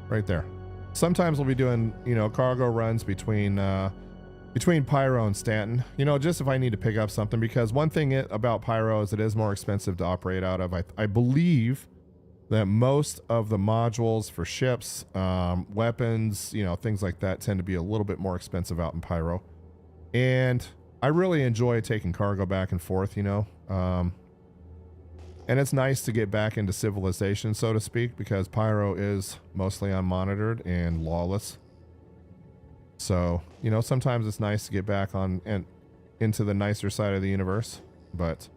Right there. Sometimes we'll be doing, you know, cargo runs between Pyro and Stanton, you know, just if I need to pick up something, because one thing about Pyro is it is more expensive to operate out of. I believe that most of the modules for ships, weapons, you know, things like that tend to be a little bit more expensive out in Pyro. And I really enjoy taking cargo back and forth, you know. And it's nice to get back into civilization, so to speak, because Pyro is mostly unmonitored and lawless. So, you know, sometimes it's nice to get back on and into the nicer side of the universe, but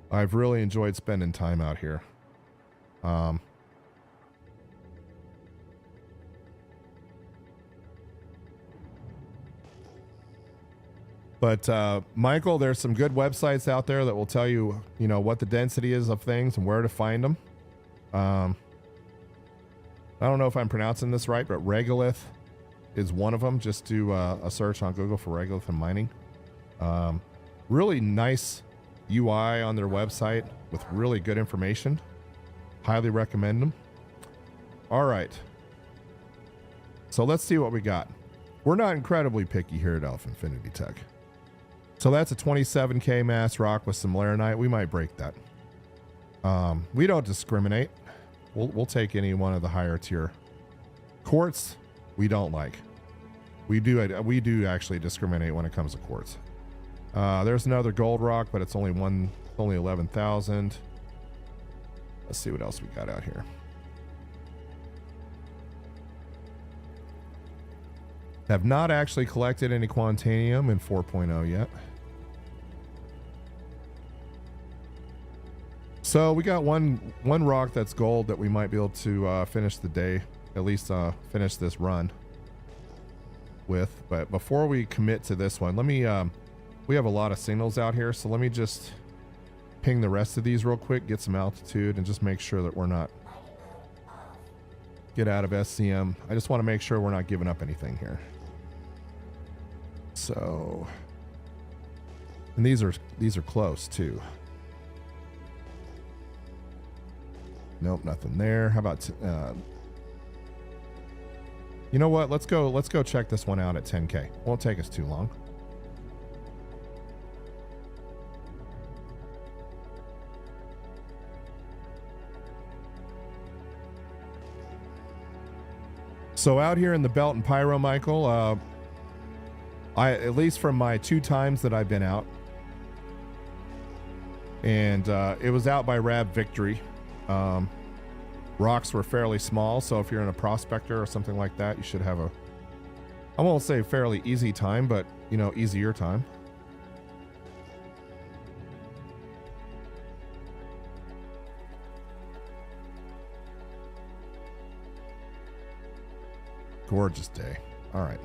I've really enjoyed spending time out here. But Michael, there's some good websites out there that will tell you, you know, what the density is of things and where to find them. I don't know if I'm pronouncing this right, but Regolith is one of them. Just do a search on Google for Regolith and mining. Really nice UI on their website with really good information. Highly recommend them. All right. So let's see what we got. We're not incredibly picky here at AlphaInfinith Tech. So that's a 27K mass rock with some laranite. We might break that. We don't discriminate. We'll take any one of the higher tier. Quartz, we don't like. We do actually discriminate when it comes to quartz. There's another gold rock, but it's only 11,000. Let's see what else we got out here. Have not actually collected any Quantanium in 4.0 yet. So we got one rock that's gold that we might be able to finish the day, at least finish this run with. But before we commit to this one, let me, we have a lot of signals out here, so let me just ping the rest of these real quick, get some altitude, and just make sure that we're not, get out of SCM. I just want to make sure we're not giving up anything here. So, and these are close too. Nope, nothing there. How about you know what? Let's go check this one out at 10K. Won't take us too long. So out here in the Belt and Pyro, Michael, at least from my 2 times that I've been out, and it was out by Rab Victory. Rocks were fairly small, so if you're in a prospector or something like that, you should have a, I won't say fairly easy time, but, you know, easier time. Gorgeous day. All right.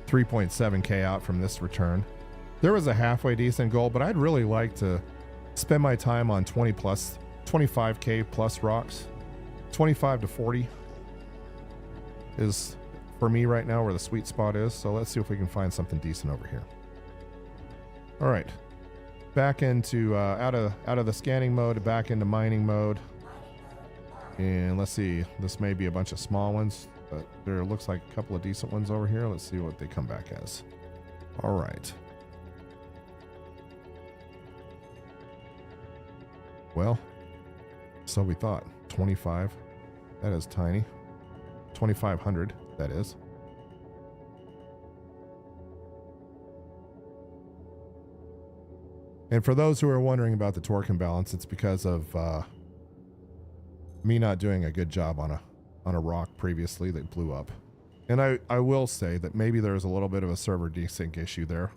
$3.7K out from this return. There was a halfway decent goal, but I'd really like to spend my time on 25K plus rocks. 25 to 40 is for me right now where the sweet spot is. So let's see if we can find something decent over here. All right, back into out of the scanning mode, back into mining mode, and let's see. This may be a bunch of small ones, but there looks like a couple of decent ones over here. Let's see what they come back as. All right. Well, so we thought. 25. That is tiny. 2,500, that is. And for those who are wondering about the torque imbalance, it's because of me not doing a good job on a rock previously that blew up. And I will say that maybe there's a little bit of a server desync issue there.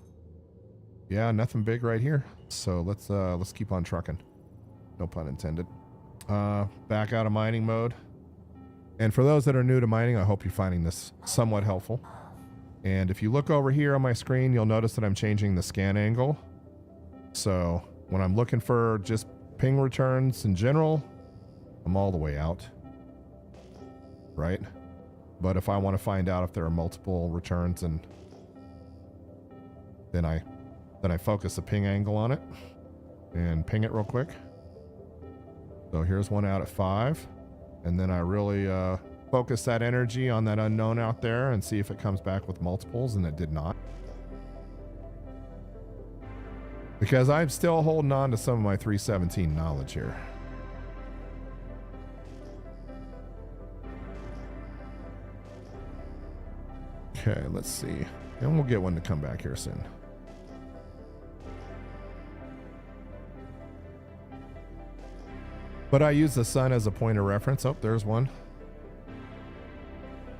Yeah, nothing big right here. So let's keep on trucking. No pun intended. Back out of mining mode. And for those that are new to mining, I hope you're finding this somewhat helpful. And if you look over here on my screen, you'll notice that I'm changing the scan angle. So when I'm looking for just ping returns in general, I'm all the way out. Right? But if I want to find out if there are multiple returns and Then I focus the ping angle on it and ping it real quick. So here's one out at 5. And then I really focus that energy on that unknown out there and see if it comes back with multiples, and it did not. Because I'm still holding on to some of my 317 knowledge here. Okay, let's see. And we'll get one to come back here soon. But I use the sun as a point of reference. Oh, there's one.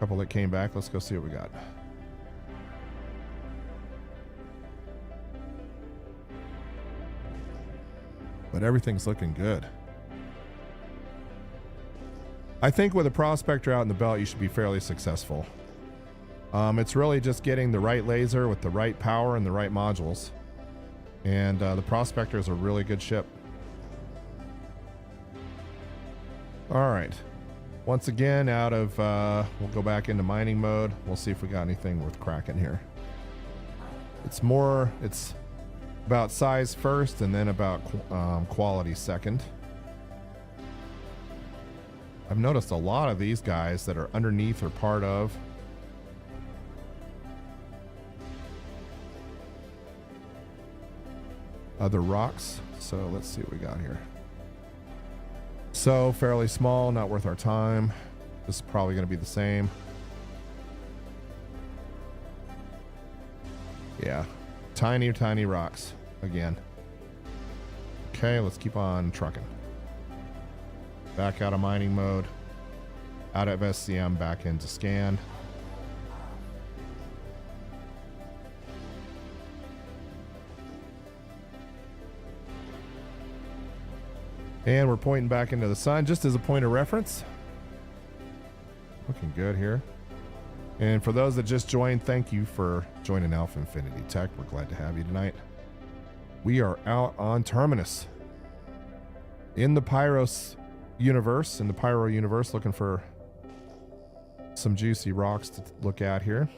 Couple that came back. Let's go see what we got. But everything's looking good. I think with a prospector out in the belt, you should be fairly successful. It's really just getting the right laser with the right power and the right modules. And the prospector is a really good ship. All right. Once again, out of, we'll go back into mining mode. We'll see if we got anything worth cracking here. It's about size first and then about quality second. I've noticed a lot of these guys that are underneath or part of other rocks. So let's see what we got here. So fairly small, not worth our time. This is probably going to be the same. Yeah, tiny rocks again. Okay, let's keep on trucking. Back out of mining mode, out of SCM, back into scan. And we're pointing back into the sun just as a point of reference. Looking good here. And for those that just joined, thank you for joining AlphaInfinith Tech. We're glad to have you tonight. We are out on Terminus in the Pyro universe, looking for some juicy rocks to look at here.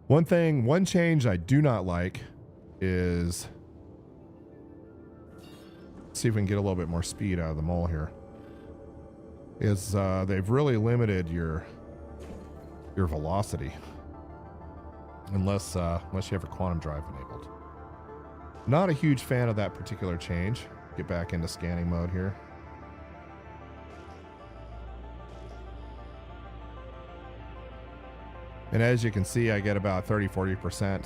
One change I do not like is, let's see if we can get a little bit more speed out of the mole here, is they've really limited your velocity unless you have a quantum drive enabled. Not a huge fan of that particular change. Get back into scanning mode here. And as you can see, I get about 30-40%.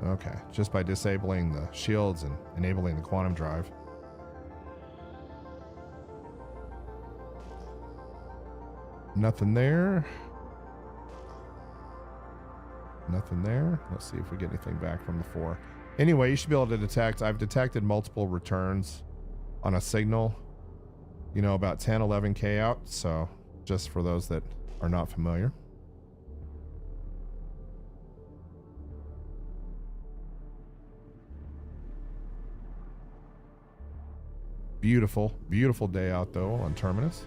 Okay, just by disabling the shields and enabling the quantum drive. Nothing there. Nothing there. Let's see if we get anything back from the 4. Anyway, you should be able to detect. I've detected multiple returns on a signal, you know, about 10-11K out. So just for those that are not familiar. Beautiful, beautiful day out though on Terminus.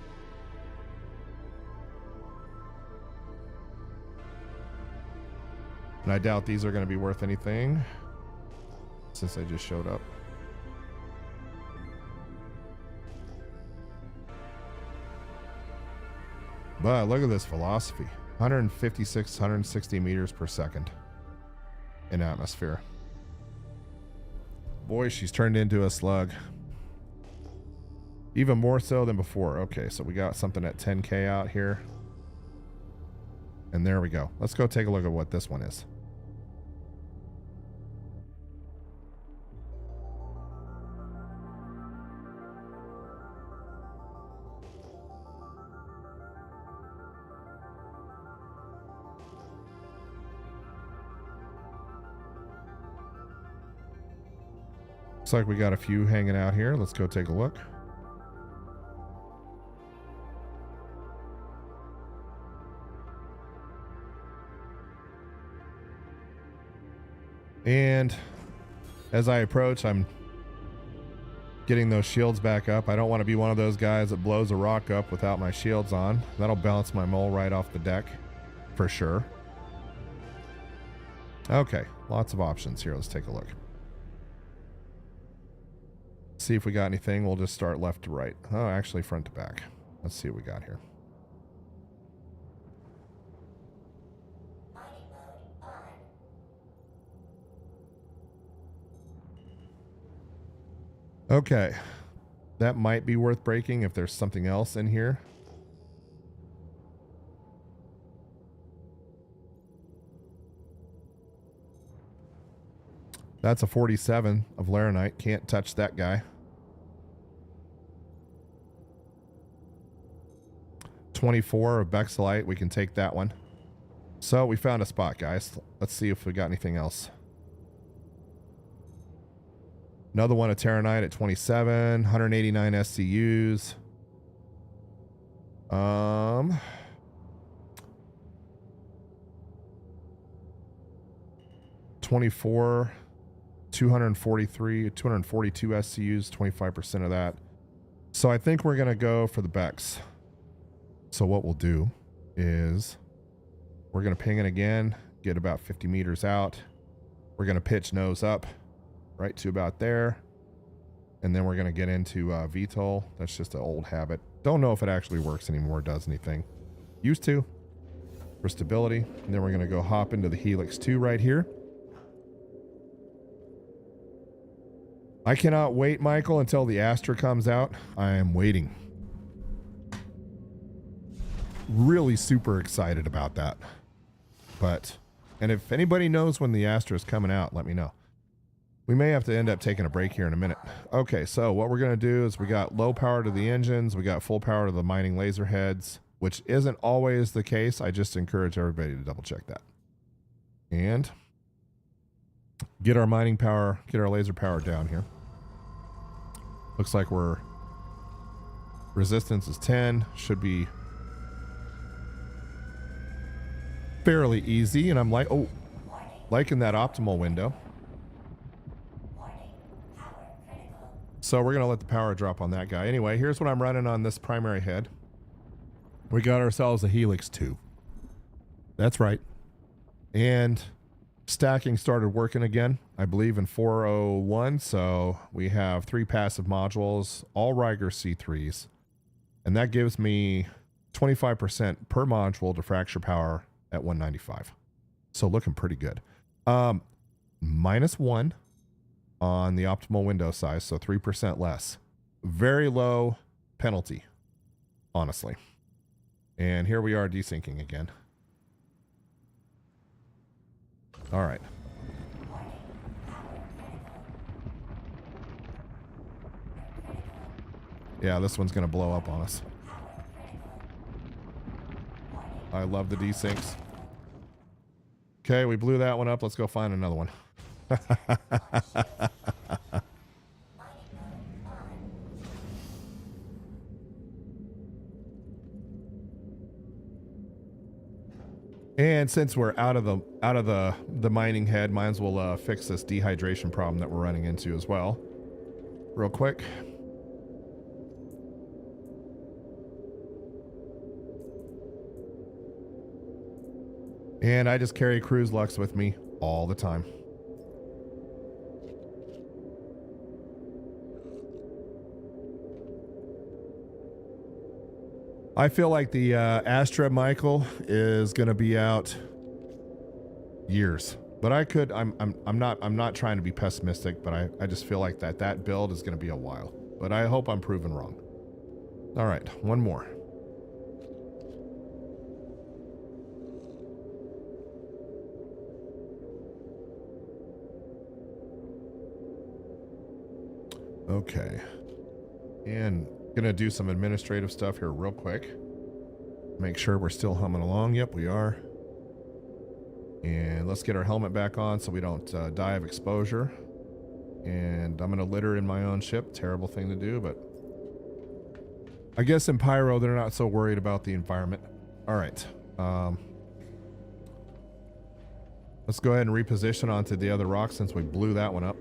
And I doubt these are going to be worth anything since I just showed up. But look at this velocity. 156, 160 meters per second in atmosphere. Boy, she's turned into a slug. Even more so than before. Okay, so we got something at 10K out here. And there we go. Let's go take a look at what this one is. Looks like we got a few hanging out here. Let's go take a look. And As I approach, I'm getting those shields back up. I don't want to be one of those guys that blows a rock up without my shields on. That'll bounce my mole right off the deck for sure. Okay, lots of options here. Let's take a look. See if we got anything. We'll just start left to right. Oh, actually front to back. Let's see what we got here. Okay, that might be worth breaking if there's something else in here. That's a 47 of Laranite. Can't touch that guy. 24 of Bexelite. We can take that one. So we found a spot, guys. Let's see if we got anything else. Another one of Terranite at 27, 189 SCUs. 24, 243, 242 SCUs, 25% of that. So I think we're going to go for the Bex. So what we'll do is we're going to ping it again, get about 50 meters out. We're going to pitch nose up right to about there. And then we're going to get into VTOL. That's just an old habit. Don't know if it actually works anymore, does anything. Used to for stability. And then we're going to go hop into the Helix 2 right here. I cannot wait, Michael, until the Astra comes out. I am waiting. Really super excited about that. And if anybody knows when the Astra is coming out, let me know. We may have to end up taking a break here in a minute. Okay, so what we're going to do is we got low power to the engines. We got full power to the mining laser heads, which isn't always the case. I just encourage everybody to double check that. And get our mining power, get our laser power down here. Looks like we're resistance is 10. Should be fairly easy. And I'm like, oh, liking that optimal window. So we're going to let the power drop on that guy. Anyway, here's what I'm running on this primary head. We got ourselves a Helix 2. That's right. And stacking started working again, I believe in 401. So we have 3 passive modules, all Riger C3s. And that gives me 25% per module to fracture power at 195. So looking pretty good. -1 on the optimal window size, so 3% less. Very low penalty, honestly. And here we are desyncing again. All right. Yeah, this one's going to blow up on us. I love the desyncs. Okay, we blew that one up. Let's go find another one. And since we're out of the mining head, might as well fix this dehydration problem that we're running into as well, real quick. And I just carry Cruise Lux with me all the time. I feel like the Astra, Michael, is going to be out years. But I'm not trying to be pessimistic, but I just feel like that build is going to be a while. But I hope I'm proven wrong. All right, one more. Okay. And gonna do some administrative stuff here real quick. Make sure we're still humming along. Yep, we are. And let's get our helmet back on so we don't die of exposure. And I'm gonna litter in my own ship. Terrible thing to do, but I guess in Pyro they're not so worried about the environment. All right. Let's go ahead and reposition onto the other rock since we blew that one up.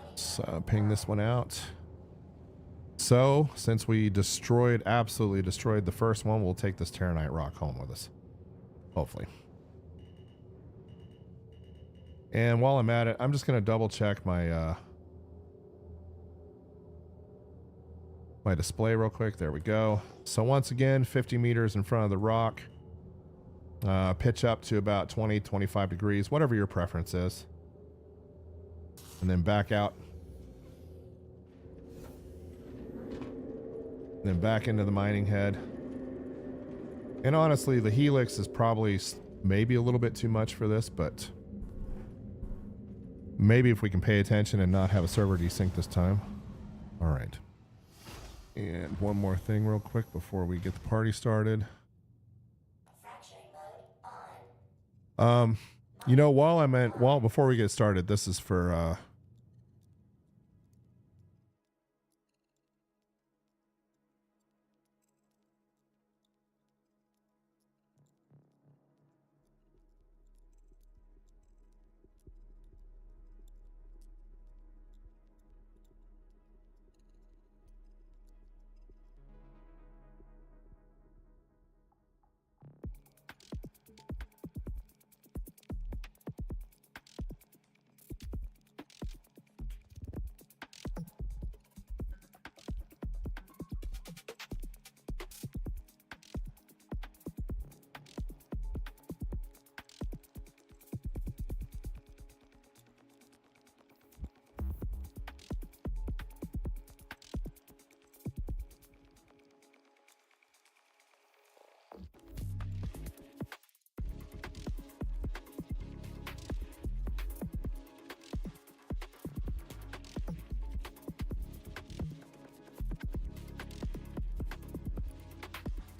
Let's ping this one out. So, since we absolutely destroyed the first one, we'll take this Terranite rock home with us. Hopefully. And while I'm at it, I'm just going to double check my my display real quick. There we go. So once again, 50 meters in front of the rock. Pitch up to about 20, 25 degrees, whatever your preference is. And then back out. Then back into the mining head. And honestly, the helix is probably maybe a little bit too much for this, but maybe if we can pay attention and not have a server desync this time. All right. And one more thing real quick before we get the party started. You know, before we get started, this is for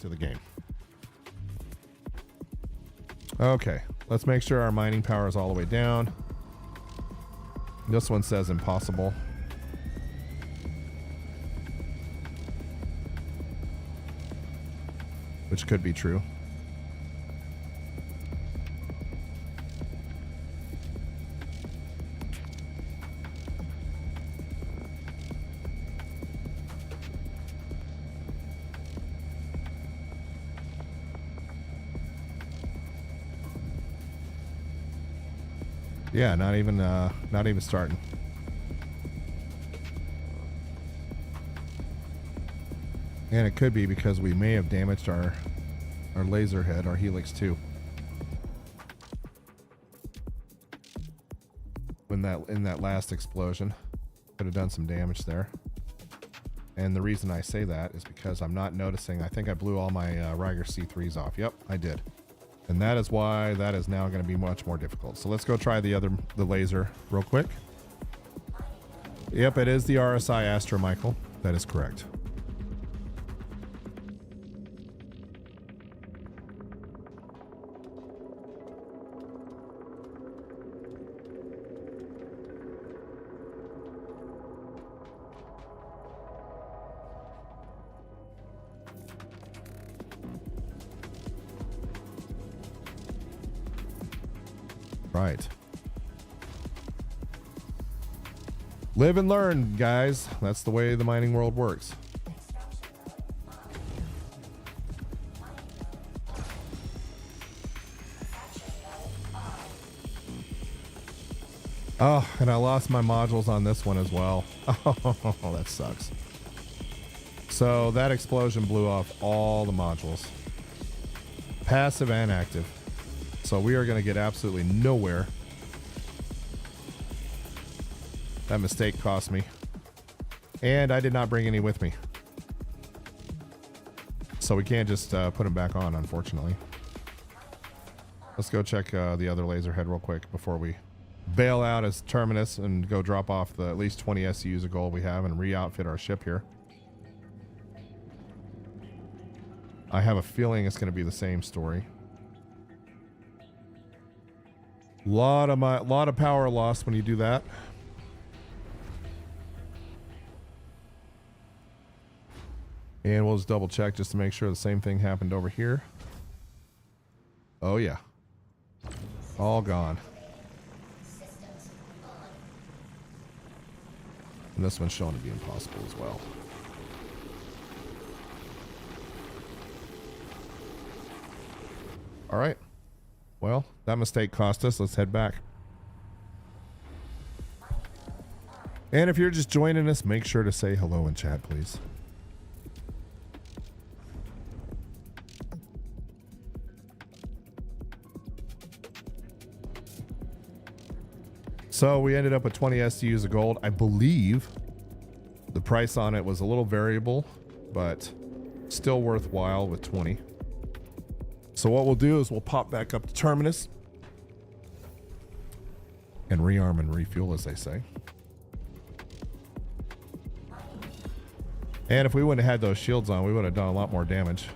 to the game. Okay, let's make sure our mining power is all the way down. This one says impossible. Which could be true. Yeah, not even starting. And it could be because we may have damaged our laser head, our helix 2. In that last explosion. Could have done some damage there. And the reason I say that is because I'm not noticing. I think I blew all my Riger C3s off. Yep, I did. And that is why that is now going to be much more difficult. So let's go try the laser real quick. Yep, it is the RSI Astra, Michael. That is correct. Right. Live and learn, guys. That's the way the mining world works. Oh, and I lost my modules on this one as well. Oh, that sucks. So that explosion blew off all the modules. Passive and active. So we are going to get absolutely nowhere. That mistake cost me. And I did not bring any with me. So we can't just put them back on, unfortunately. Let's go check the other laser head real quick before we bail out as Terminus and go drop off the at least 20 SCUs of gold we have and re-outfit our ship here. I have a feeling it's going to be the same story. Lot of power lost when you do that. And we'll just double check just to make sure the same thing happened over here. Oh yeah. All gone. And this one's shown to be impossible as well. All right. Well, that mistake cost us. Let's head back. And if you're just joining us, make sure to say hello in chat, please. So we ended up with 20 STUs of gold. I believe the price on it was a little variable, but still worthwhile with 20. So what we'll do is we'll pop back up to Terminus and rearm and refuel, as they say. And if we wouldn't have had those shields on, we would have done a lot more damage.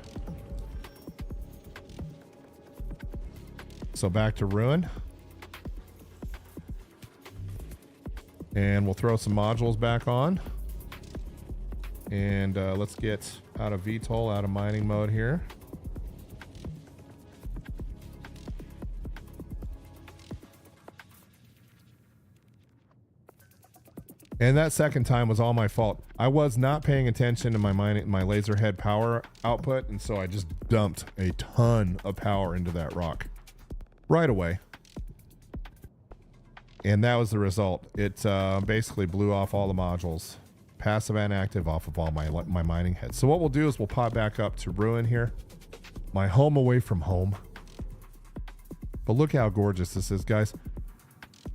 So back to Ruin. And we'll throw some modules back on. And let's get out of VTOL, out of mining mode here. And that second time was all my fault. I was not paying attention to my laser head power output, and so I just dumped a ton of power into that rock right away. And that was the result. It basically blew off all the modules, passive and active, off of all my mining heads. So what we'll do is we'll pop back up to Ruin here, my home away from home. But look how gorgeous this is, guys.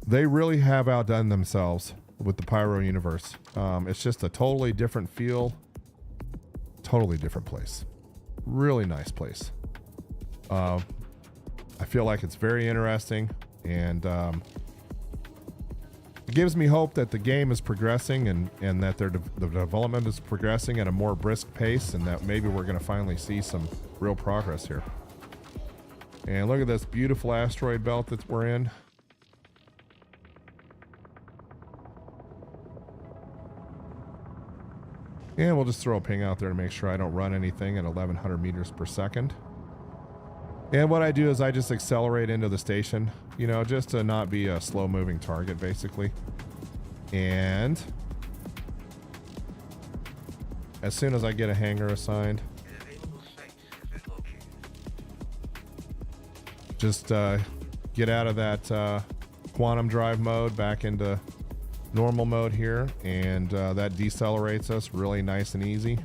They really have outdone themselves with the Pyro universe. It's just a totally different feel, totally different place. Really nice place. I feel like it's very interesting, and it gives me hope that the game is progressing and that the development is progressing at a more brisk pace, and that maybe we're going to finally see some real progress here. And look at this beautiful asteroid belt that we're in. And we'll just throw a ping out there to make sure I don't run anything at 1100 meters per second. And what I do is I just accelerate into the station, you know, just to not be a slow moving target, basically. And as soon as I get a hangar assigned, just get out of that quantum drive mode back into normal mode here, and that decelerates us really nice and easy.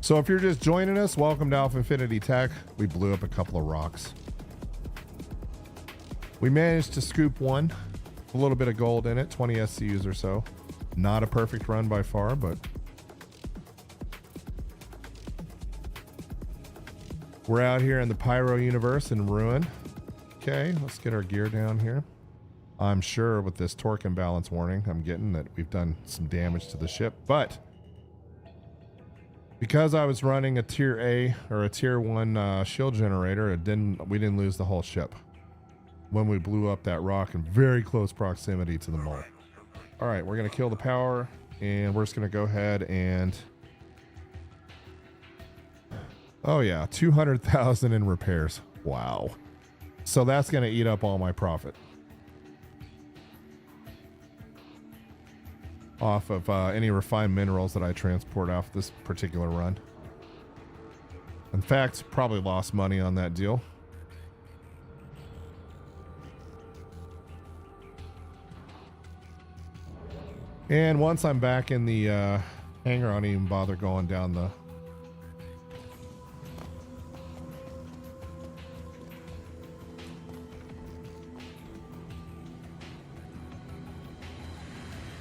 So if you're just joining us, welcome to AlphaInfinith Tech. We blew up a couple of rocks. We managed to scoop one, a little bit of gold in it, 20 SCUs or so. Not a perfect run by far, but we're out here in the Pyro universe in Ruin. Okay, let's get our gear down here. I'm sure with this torque imbalance warning I'm getting that we've done some damage to the ship, but because I was running a tier A or a tier 1 shield generator, we didn't lose the whole ship when we blew up that rock in very close proximity to the mole. All right, we're going to kill the power, and we're just going to go ahead and... Oh, yeah, 200,000 in repairs. Wow. So that's going to eat up all my profit off of any refined minerals that I transport off this particular run. In fact, probably lost money on that deal. And once I'm back in the hangar, I don't even bother going down the...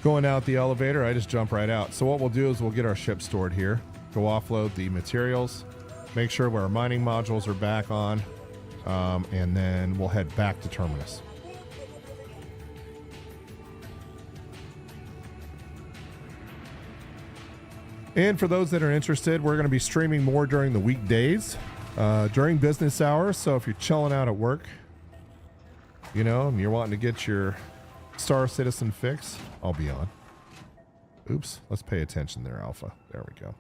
Going out the elevator, I just jump right out. So what we'll do is we'll get our ship stored here, go offload the materials, make sure our mining modules are back on, and then we'll head back to Terminus. And for those that are interested, we're going to be streaming more during the weekdays, during business hours. So if you're chilling out at work, you know, and you're wanting to get your Star Citizen fix, I'll be on. Oops, let's pay attention there, Alpha. There we go.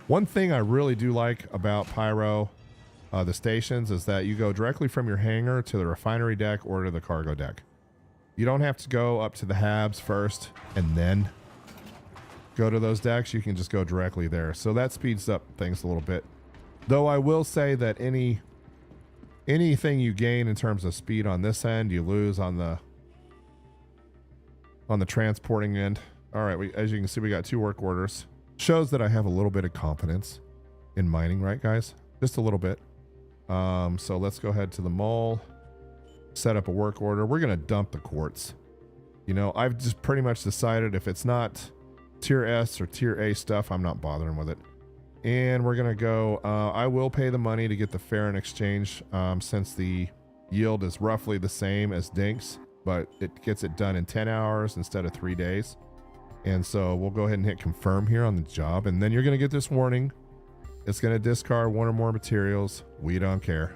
One thing I really do like about Pyro, the stations, is that you go directly from your hangar to the refinery deck or to the cargo deck. You don't have to go up to the habs first and then go to those decks. You can just go directly there. So that speeds up things a little bit. Though I will say that anything you gain in terms of speed on this end, you lose on the transporting end. All right, as you can see, we got 2 work orders. Shows that I have a little bit of confidence in mining, right, guys? Just a little bit. So let's go ahead to the mole, set up a work order. We're going to dump the quartz. You know, I've just pretty much decided if it's not tier S or tier A stuff, I'm not bothering with it. And we're going to go, I will pay the money to get the fair in exchange, since the yield is roughly the same as Dink's, but it gets it done in 10 hours instead of 3 days. And so we'll go ahead and hit confirm here on the job. And then you're going to get this warning. It's going to discard 1 or more materials. We don't care.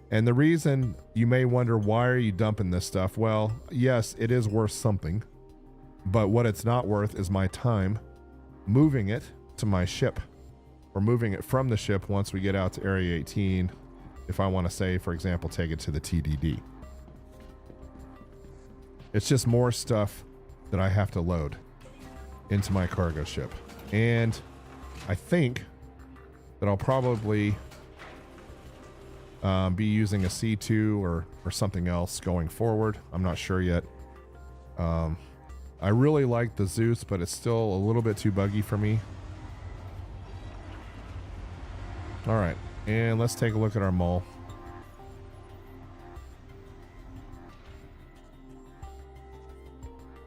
And the reason you may wonder, why are you dumping this stuff? Well, yes, it is worth something, but what it's not worth is my time moving it to my ship, or moving it from the ship once we get out to Area 18. If I want to say, for example, take it to the TDD. It's just more stuff that I have to load into my cargo ship. And I think that I'll probably be using a C2 or something else going forward. I'm not sure yet. I really like the Zeus, but it's still a little bit too buggy for me. All right, and let's take a look at our mole.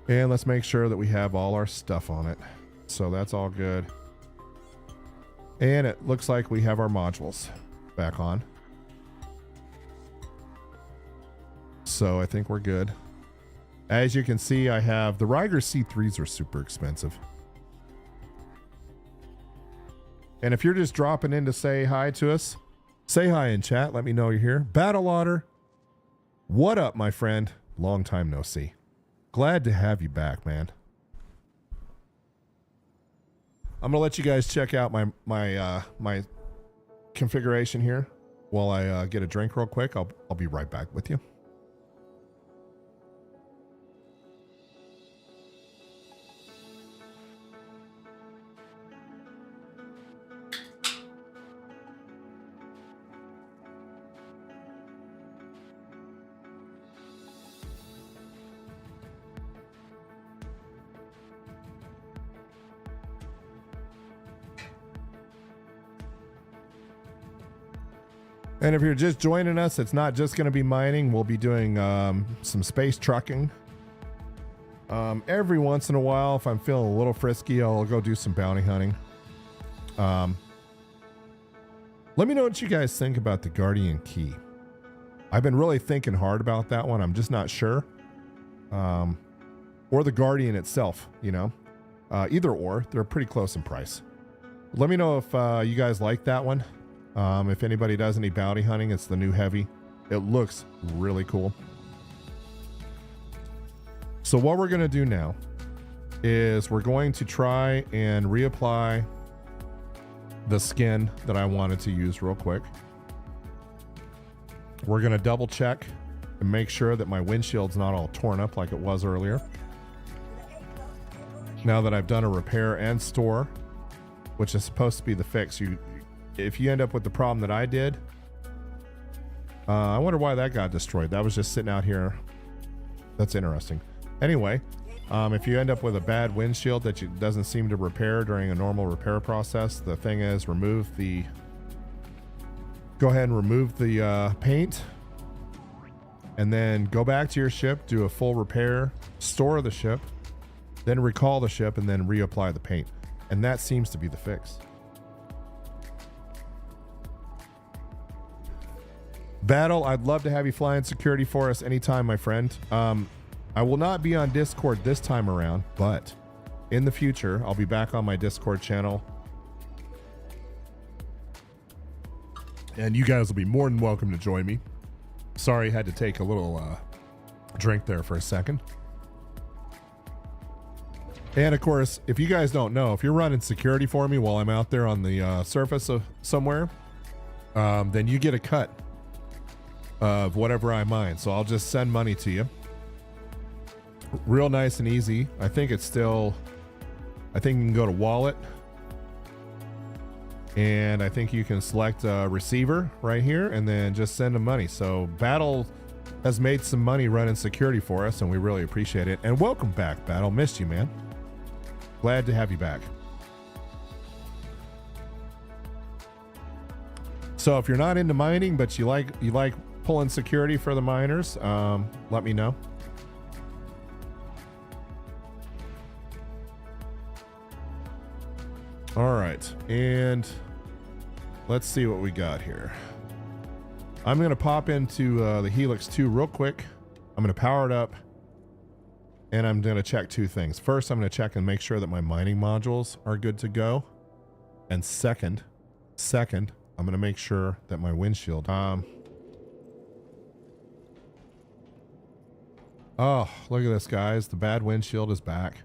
And let's make sure that we have all our stuff on it. So that's all good. And it looks like we have our modules back on. So I think we're good. As you can see, I have the Riger C3s are super expensive. And if you're just dropping in to say hi to us, say hi in chat. Let me know you're here. Battle Otter, what up, my friend? Long time no see. Glad to have you back, man. I'm gonna let you guys check out my configuration here while I get a drink real quick. I'll be right back with you. And if you're just joining us, it's not just going to be mining. We'll be doing some space trucking. Every once in a while, if I'm feeling a little frisky, I'll go do some bounty hunting. Let me know what you guys think about the Guardian Key. I've been really thinking hard about that one. I'm just not sure. Or the Guardian itself, you know. Either or. They're pretty close in price. Let me know if you guys like that one. If anybody does any bounty hunting, it's the new heavy. It looks really cool. So what we're going to do now is we're going to try and reapply the skin that I wanted to use real quick. We're going to double check and make sure that my windshield's not all torn up like it was earlier. Now that I've done a repair and store, which is supposed to be the fix, if you end up with the problem that I did, I wonder why that got destroyed. That was just sitting out here. That's interesting. Anyway, if you end up with a bad windshield that doesn't seem to repair during a normal repair process, the thing is go ahead and remove the paint, and then go back to your ship, do a full repair, store the ship, then recall the ship, and then reapply the paint. And that seems to be the fix. Battle, I'd love to have you fly in security for us anytime, my friend. I will not be on Discord this time around, but in the future, I'll be back on my Discord channel. And you guys will be more than welcome to join me. Sorry, I had to take a little drink there for a second. And of course, if you guys don't know, if you're running security for me while I'm out there on the surface of somewhere, then you get a cut of whatever I mine. So I'll just send money to you. Real nice and easy. I think you can go to wallet. And I think you can select a receiver right here and then just send them money. So Battle has made some money running security for us, and we really appreciate it. And welcome back, Battle. Missed you, man. Glad to have you back. So if you're not into mining, but you like pulling security for the miners, let me know. All right, and let's see what we got here. I'm going to pop into the Helix 2 real quick. I'm going to power it up, and I'm going to check two things. First, I'm going to check and make sure that my mining modules are good to go. And second, I'm going to make sure that my windshield. Oh, look at this, guys. The bad windshield is back.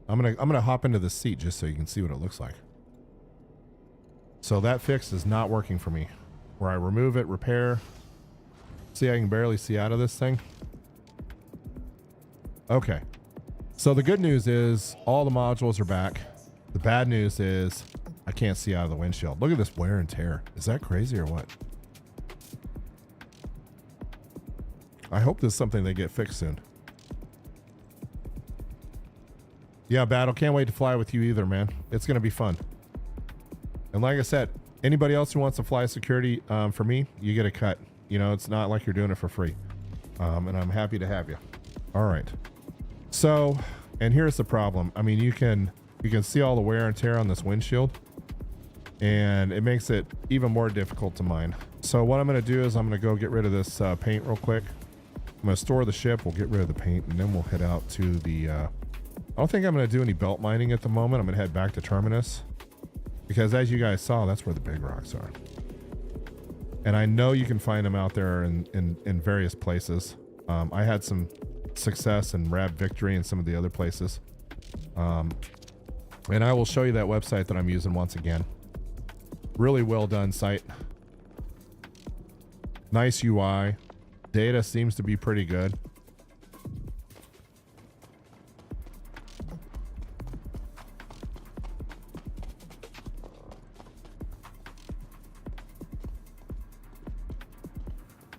I'm gonna hop into the seat just so you can see what it looks like. So that fix is not working for me. Where I remove it, repair. See, I can barely see out of this thing. Okay. So the good news is all the modules are back. The bad news is I can't see out of the windshield. Look at this wear and tear. Is that crazy or what? I hope this is something they get fixed soon. Yeah, Battle, can't wait to fly with you either, man. It's going to be fun. And like I said, anybody else who wants to fly security for me, you get a cut. You know, it's not like you're doing it for free. And I'm happy to have you. All right. So, and here's the problem. I mean, you can see all the wear and tear on this windshield, and it makes it even more difficult to mine. So what I'm going to do is I'm going to go get rid of this paint real quick. I'm going to store the ship. We'll get rid of the paint, and then we'll head out to the... I don't think I'm going to do any belt mining at the moment. I'm going to head back to Terminus because, as you guys saw, that's where the big rocks are. And I know you can find them out there in various places. I had some success and rad victory in some of the other places. And I will show you that website that I'm using once again. Really well done site. Nice UI. Data seems to be pretty good.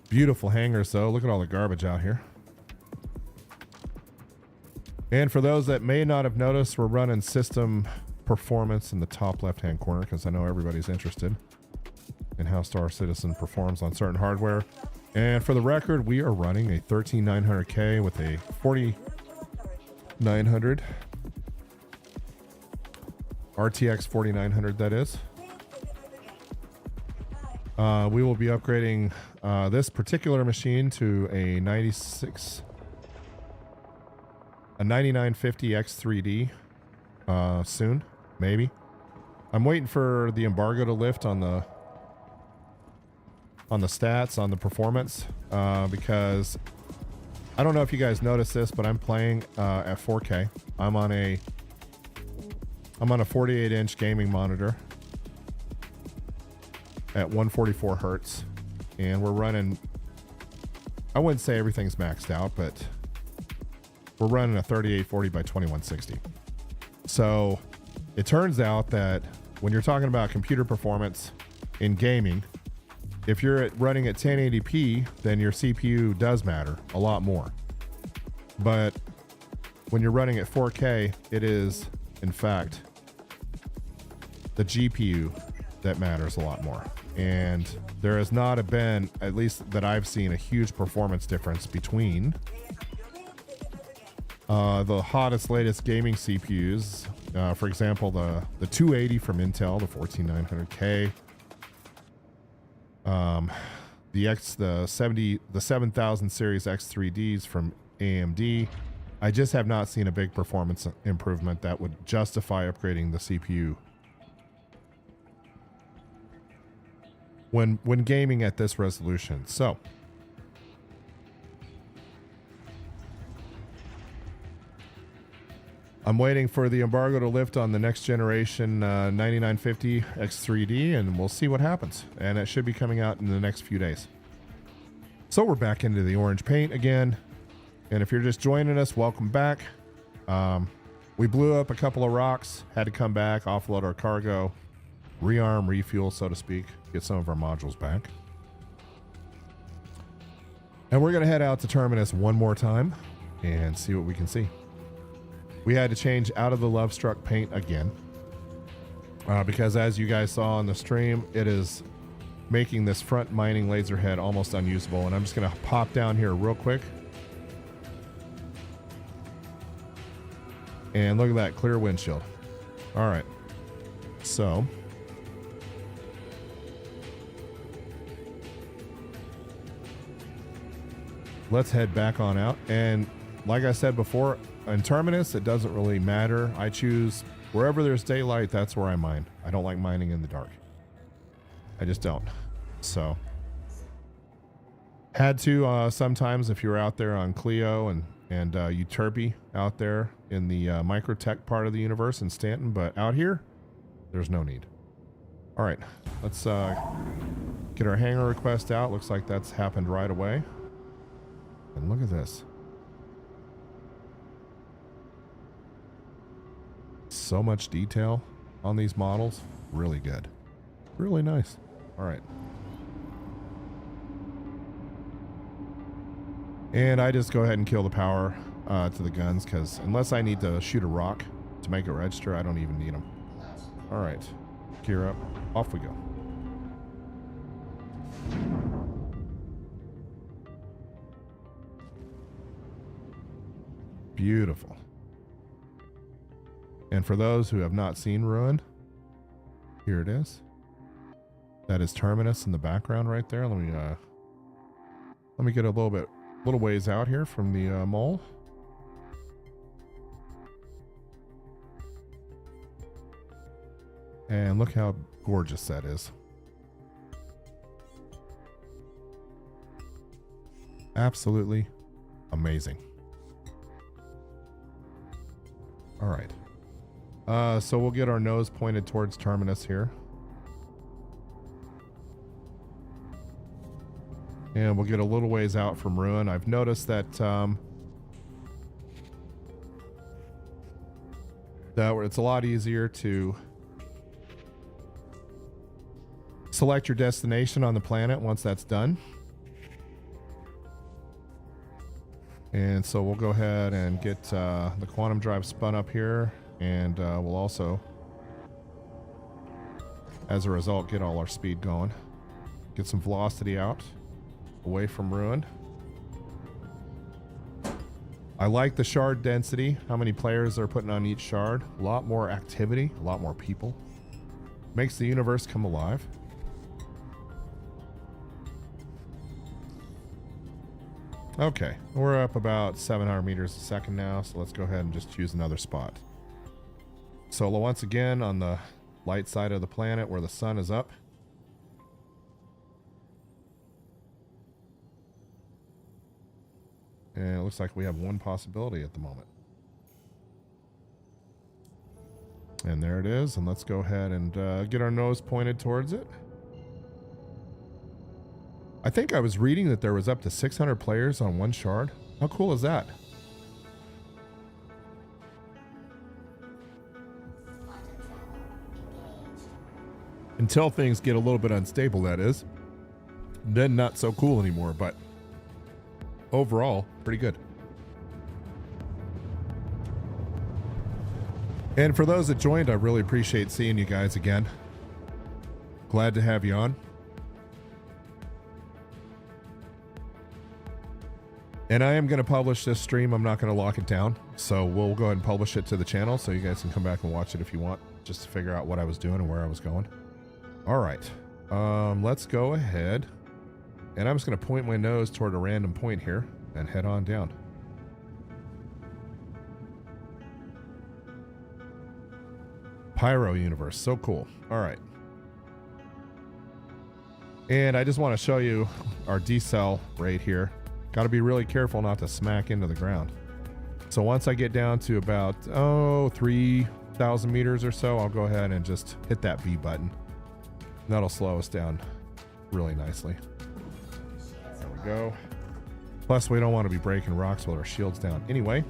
Beautiful hangars, though. Look at all the garbage out here. And for those that may not have noticed, we're running system performance in the top left-hand corner because I know everybody's interested in how Star Citizen performs on certain hardware. And for the record, we are running a 13900K with a 4900 RTX 4900, that is. We will be upgrading this particular machine to a 9950 X3D soon, maybe. I'm waiting for the embargo to lift on the stats, on the performance, because I don't know if you guys noticed this, but I'm playing at 4K. I'm on a 48-inch gaming monitor at 144 hertz, and we're running, I wouldn't say everything's maxed out, but we're running a 3840 by 2160. So it turns out that when you're talking about computer performance in gaming, if you're running at 1080p, then your CPU does matter a lot more. But when you're running at 4K, it is, in fact, the GPU that matters a lot more. And there has not been, at least that I've seen, a huge performance difference between the hottest, latest gaming CPUs. For example, the 280 from Intel, the 14900K, the 7000 series X3Ds from AMD. I just have not seen a big performance improvement that would justify upgrading the CPU when gaming at this resolution. So I'm waiting for the embargo to lift on the next generation 9950 X3D, and we'll see what happens. And it should be coming out in the next few days. So we're back into the orange paint again. And if you're just joining us, welcome back. We blew up a couple of rocks, had to come back, offload our cargo, rearm, refuel, so to speak, get some of our modules back. And we're going to head out to Terminus one more time and see what we can see. We had to change out of the Lovestruck paint again because, as you guys saw on the stream, it is making this front mining laser head almost unusable. And I'm just going to pop down here real quick. And look at that clear windshield. All right. So let's head back on out. And like I said before, in Terminus, it doesn't really matter. I choose wherever there's daylight, that's where I mine. I don't like mining in the dark. I just don't. So had to sometimes if you're out there on Clio and Euterpe out there in the microtech part of the universe in Stanton, but out here, there's no need. All right, let's get our hangar request out. Looks like that's happened right away. And look at this. So much detail on these models. Really good. Really nice. All right. And I just go ahead and kill the power to the guns because unless I need to shoot a rock to make it register, I don't even need them. All right. Gear up. Off we go. Beautiful. And for those who have not seen Ruin, here it is. That is Terminus in the background right there. Let me get a little ways out here from the mole. And look how gorgeous that is. Absolutely amazing. All right. So we'll get our nose pointed towards Terminus here. And we'll get a little ways out from Ruin. I've noticed that it's a lot easier to select your destination on the planet once that's done. And so we'll go ahead and get the quantum drive spun up here. And we'll also, as a result, get all our speed going. Get some velocity out, away from Ruin. I like the shard density, how many players they're putting on each shard. A lot more activity, a lot more people. Makes the universe come alive. Okay, we're up about 700 meters a second now, so let's go ahead and just choose another spot. So once again on the light side of the planet where the sun is up. And it looks like we have one possibility at the moment. And there it is. And let's go ahead and get our nose pointed towards it. I think I was reading that there was up to 600 players on one shard. How cool is that? Until things get a little bit unstable, that is. Then not so cool anymore, but overall, pretty good. And for those that joined, I really appreciate seeing you guys again. Glad to have you on. And I am going to publish this stream. I'm not going to lock it down. So we'll go ahead and publish it to the channel so you guys can come back and watch it if you want, just to figure out what I was doing and where I was going. All right. Let's go ahead. And I'm just going to point my nose toward a random point here and head on down. Pyro universe. So cool. All right. And I just want to show you our decel rate here. Got to be really careful not to smack into the ground. So once I get down to about 3,000 meters or so, I'll go ahead and just hit that B button. That'll slow us down really nicely. There we go. Plus, we don't want to be breaking rocks with our shields down anyway.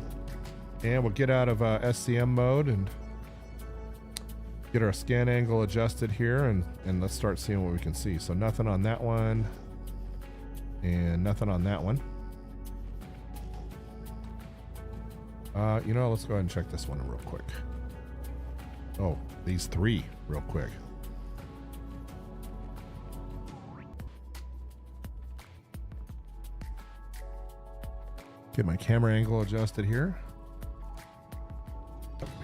And we'll get out of SCM mode and get our scan angle adjusted here, and let's start seeing what we can see. So nothing on that one, and nothing on that one. You know, let's go ahead and check this one real quick. Oh, these three real quick. Get my camera angle adjusted here.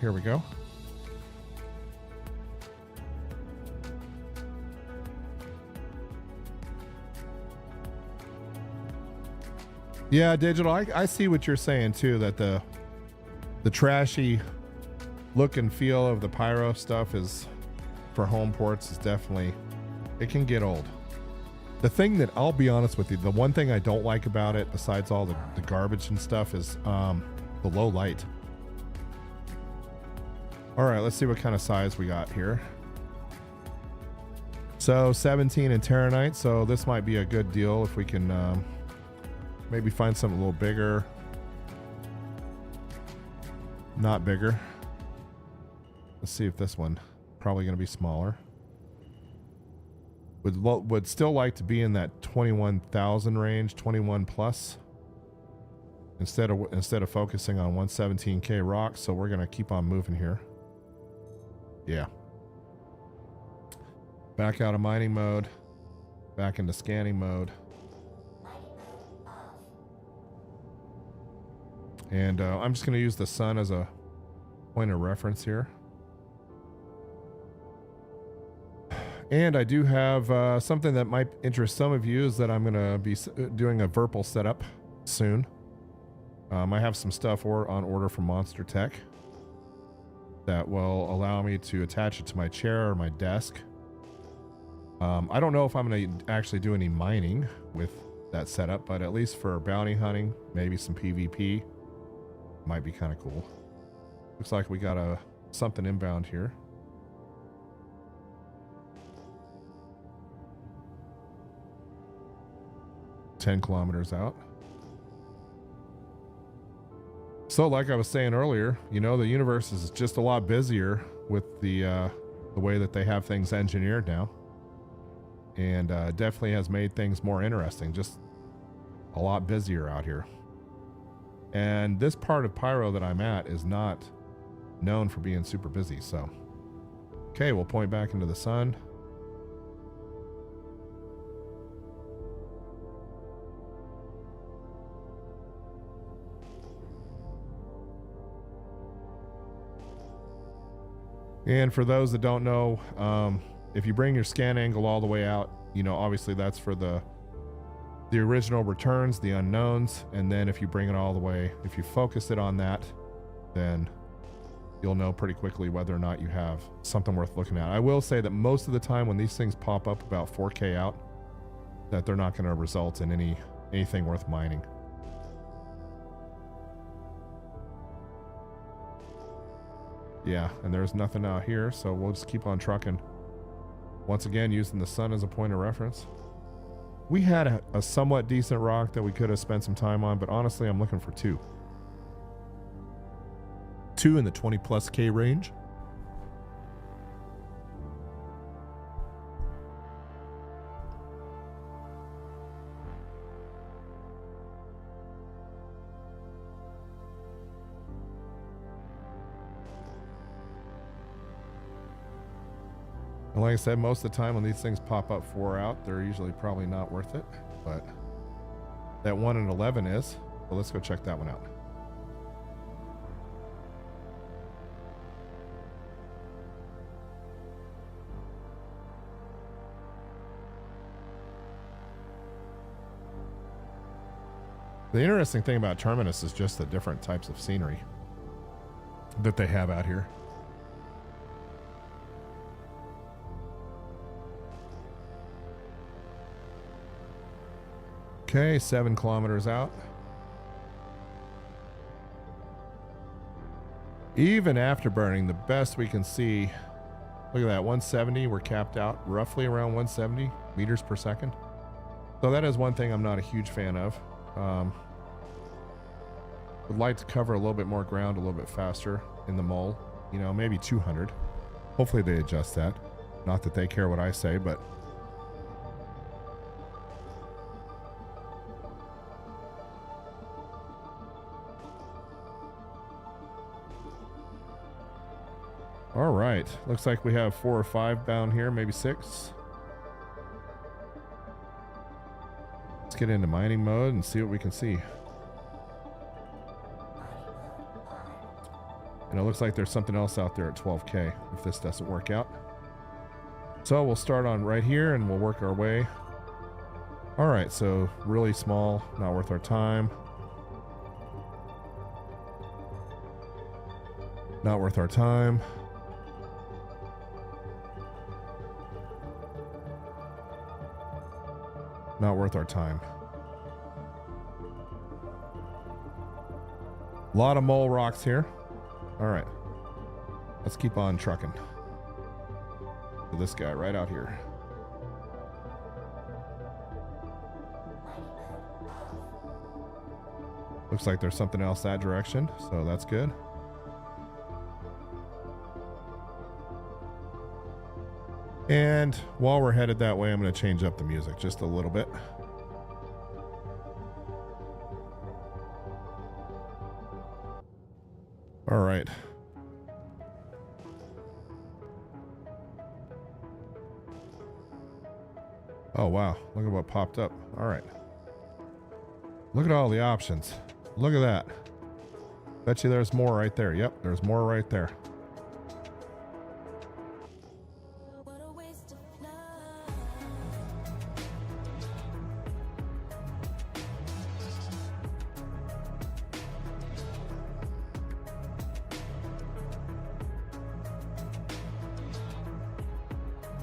Here we go. Yeah, Digital, I see what you're saying too, that the trashy look and feel of the Pyro stuff is, for home ports, is definitely, it can get old. The thing that, I'll be honest with you, the one thing I don't like about it, besides all the garbage and stuff, is the low light. All right, let's see what kind of size we got here. So 17 in Terranite, so this might be a good deal if we can maybe find something a little bigger. Not bigger. Let's see if this one, probably going to be smaller. Would still like to be in that 21,000 range, 21 plus. Instead of focusing on 117K rocks, so we're going to keep on moving here. Yeah. Back out of mining mode. Back into scanning mode. And I'm just going to use the sun as a point of reference here. And I do have something that might interest some of you, is that I'm going to be doing a Verpal setup soon. I have some stuff on order from Monster Tech that will allow me to attach it to my chair or my desk. I don't know if I'm going to actually do any mining with that setup, but at least for bounty hunting, maybe some PvP, might be kind of cool. Looks like we got something inbound here. $10 kilometers out. So like I was saying earlier, you know, the universe is just a lot busier with the way that they have things engineered now. And definitely has made things more interesting, just a lot busier out here. And this part of Pyro that I'm at is not known for being super busy, so. Okay, we'll point back into the sun. And for those that don't know, if you bring your scan angle all the way out, you know, obviously that's for the original returns, the unknowns. And then if you bring it all the way, if you focus it on that, then you'll know pretty quickly whether or not you have something worth looking at. I will say that most of the time when these things pop up about 4K out, that they're not going to result in anything worth mining. Yeah, and there's nothing out here, so we'll just keep on trucking. Once again, using the sun as a point of reference. We had a somewhat decent rock that we could have spent some time on, but honestly, I'm looking for two. Two in the 20 plus K range. And like I said, most of the time when these things pop up 4 out, they're usually probably not worth it, but that 1 in 11 is. So let's go check that one out. The interesting thing about Terminus is just the different types of scenery that they have out here. Okay, 7 kilometers out. Even after burning, the best we can see, look at that, 170, we're capped out roughly around 170 meters per second. So that is one thing I'm not a huge fan of. Would like to cover a little bit more ground a little bit faster in the mole, you know, maybe 200. Hopefully they adjust that. Not that they care what I say, but all right, looks like we have 4 or 5 bound here, maybe 6. Let's get into mining mode and see what we can see. And it looks like there's something else out there at 12K if this doesn't work out. So we'll start on right here and we'll work our way. All right, so really small, not worth our time. Not worth our time. Not worth our time. A lot of mole rocks here. All right, let's keep on trucking. So this guy right out here. Looks like there's something else that direction, so that's good. And while we're headed that way, I'm going to change up the music just a little bit. All right. Oh, wow. Look at what popped up. All right. Look at all the options. Look at that. Bet you there's more right there. Yep, there's more right there.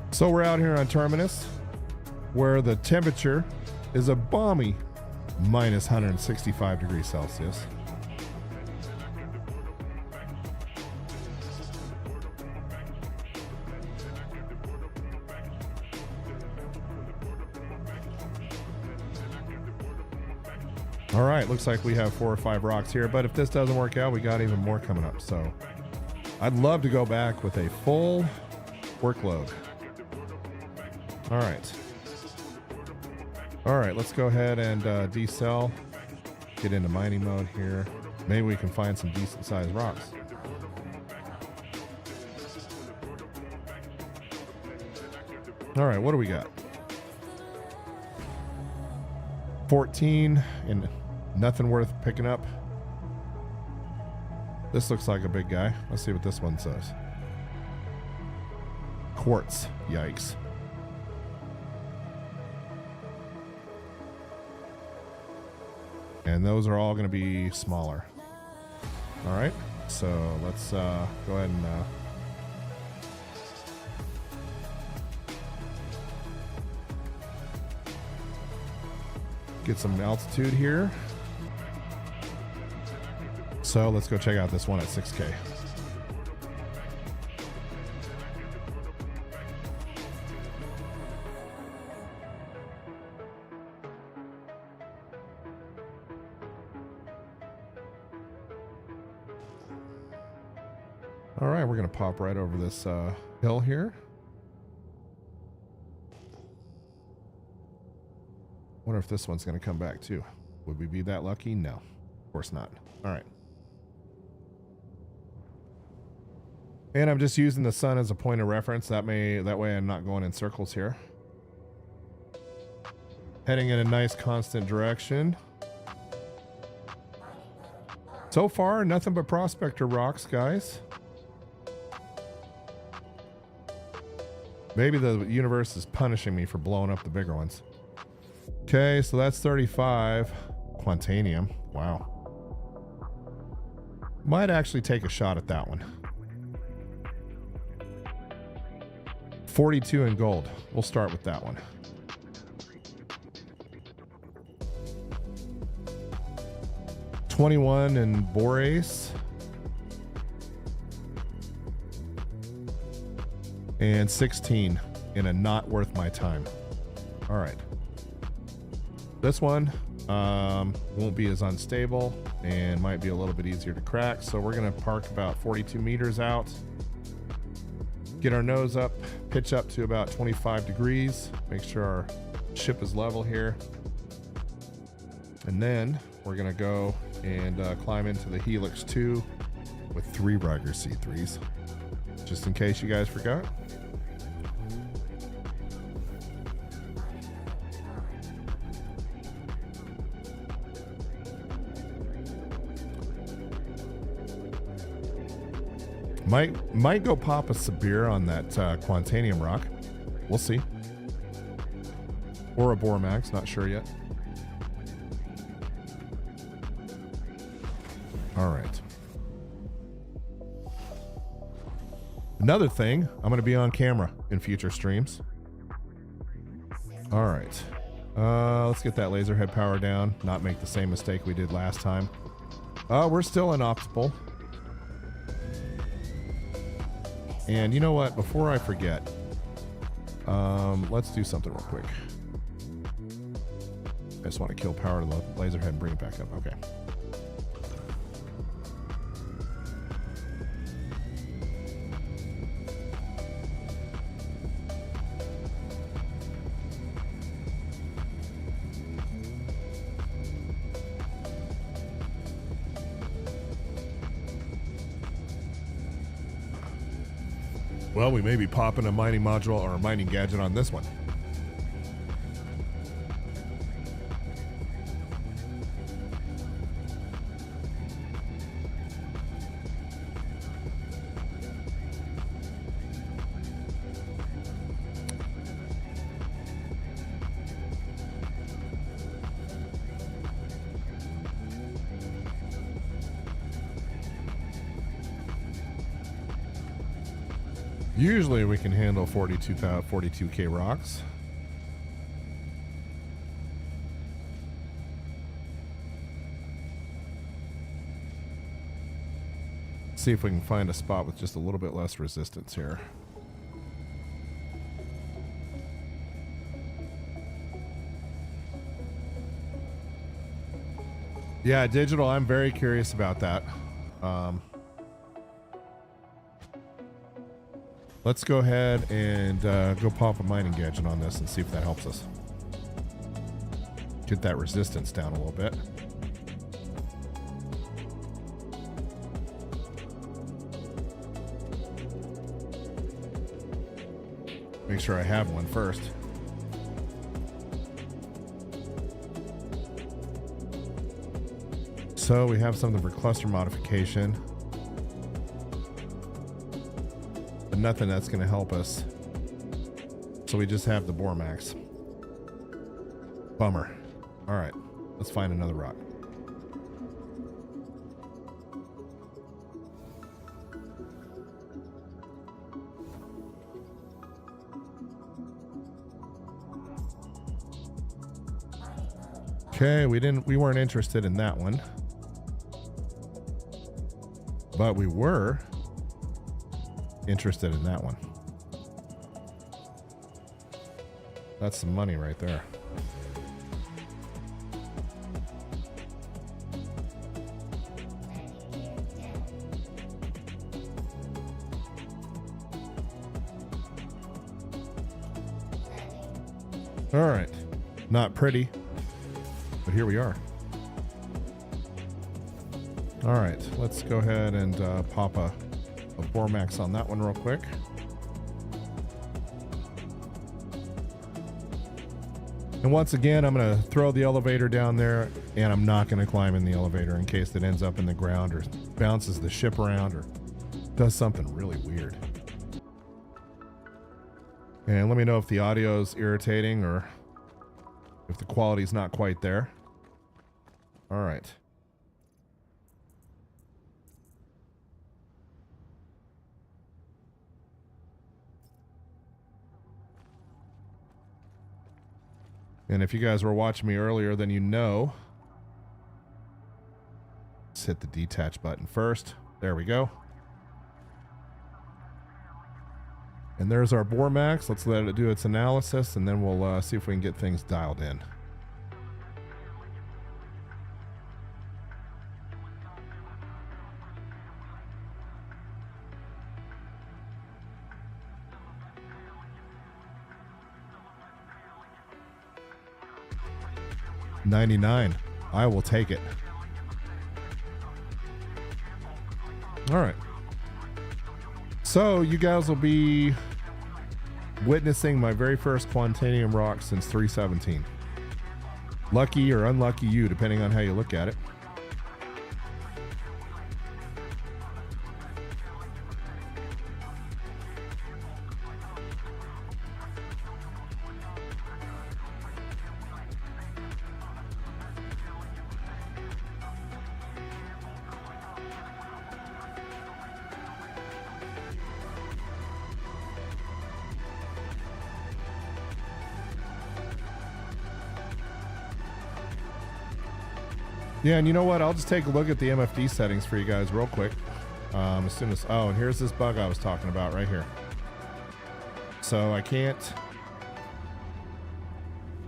So we're out here on Terminus, where the temperature is a balmy minus 165 degrees Celsius. All right, looks like we have 4 or 5 rocks here, but if this doesn't work out, we got even more coming up. So I'd love to go back with a full workload. All right. All right, let's go ahead and decel. Get into mining mode here. Maybe we can find some decent sized rocks. All right, what do we got? 14 and nothing worth picking up. This looks like a big guy. Let's see what this one says. Quartz. Yikes. And those are all going to be smaller. All right, so let's go ahead and get some altitude here. So let's go check out this one at 6K. All right, we're going to pop right over this hill here. Wonder if this one's going to come back too. Would we be that lucky? No, of course not. All right. And I'm just using the sun as a point of reference. That way I'm not going in circles here. Heading in a nice constant direction. So far, nothing but prospector rocks, guys. Maybe the universe is punishing me for blowing up the bigger ones. Okay, so that's 35. Quantanium. Wow. Might actually take a shot at that one. 42 in gold. We'll start with that one. $21 in borace. And 16 in a not worth my time. All right. This one won't be as unstable and might be a little bit easier to crack. So we're going to park about 42 meters out. Get our nose up, pitch up to about 25 degrees. Make sure our ship is level here. And then we're going to go and climb into the Helix 2 with 3 Riker C3s. Just in case you guys forgot. Might go pop a Sabir on that Quantanium rock. We'll see. Or a Bormax, not sure yet. All right. Another thing, I'm going to be on camera in future streams. All right. Let's get that laser head power down. Not make the same mistake we did last time. We're still in optimal. And you know what? Before I forget, let's do something real quick. I just want to kill power to the laser head and bring it back up. Okay. Well, we may be popping a mining module or a mining gadget on this one. Usually we can handle 42K rocks. See if we can find a spot with just a little bit less resistance here. Yeah, digital, I'm very curious about that. Let's go ahead and go pop a mining gadget on this and see if that helps us. Get that resistance down a little bit. Make sure I have one first. So we have something for cluster modification. Nothing that's going to help us. So we just have the Bormax. Bummer. All right, let's find another rock. Okay, we weren't interested in that one. But we were interested in that one. That's some money right there. All right, not pretty, but here we are. All right, let's go ahead and pop a Bormax on that one real quick. And once again, I'm going to throw the elevator down there, and I'm not going to climb in the elevator in case it ends up in the ground or bounces the ship around or does something really weird. And let me know if the audio is irritating or if the quality's not quite there. All right. And if you guys were watching me earlier, then you know. Let's hit the detach button first. There we go. And there's our bore max. Let's let it do its analysis, and then we'll see if we can get things dialed in. $99. I will take it. All right. So you guys will be witnessing my very first Quantanium rock since 317. Lucky or unlucky you, depending on how you look at it. Yeah, and you know what? I'll just take a look at the MFD settings for you guys real quick. As soon as... Oh, and here's this bug I was talking about right here. So I can't...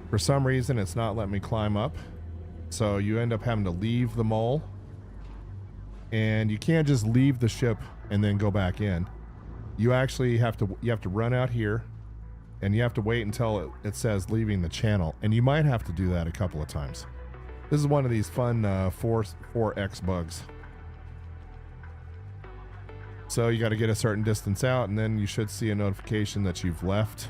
For some reason, it's not letting me climb up. So you end up having to leave the mole. And you can't just leave the ship and then go back in. You actually have to run out here. And you have to wait until it says leaving the channel. And you might have to do that a couple of times. This is one of these fun 4x bugs. So you got to get a certain distance out, and then you should see a notification that you've left.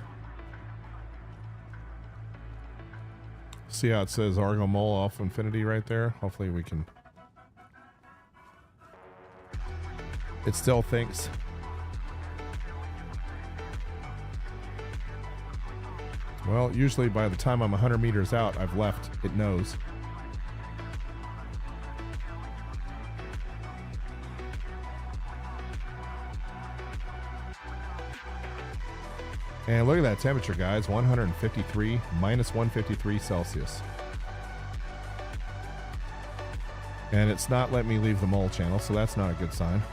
See how it says Argo Mole AlphaInfinith right there? Hopefully we can... It still thinks. Well, usually by the time I'm 100 meters out, I've left. It knows. And look at that temperature, guys. 153, minus 153 Celsius. And it's not letting me leave the mole channel, so that's not a good sign.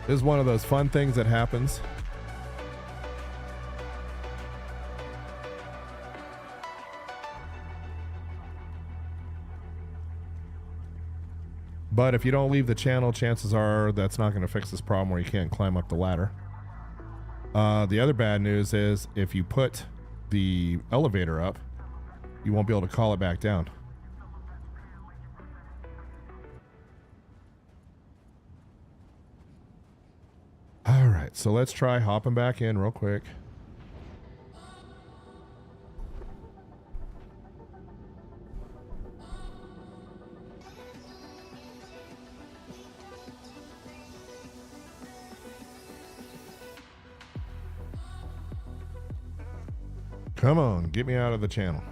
This is one of those fun things that happens. But if you don't leave the channel, chances are that's not going to fix this problem where you can't climb up the ladder. The other bad news is if you put the elevator up, you won't be able to call it back down. All right, so let's try hopping back in real quick. Come on, get me out of the channel.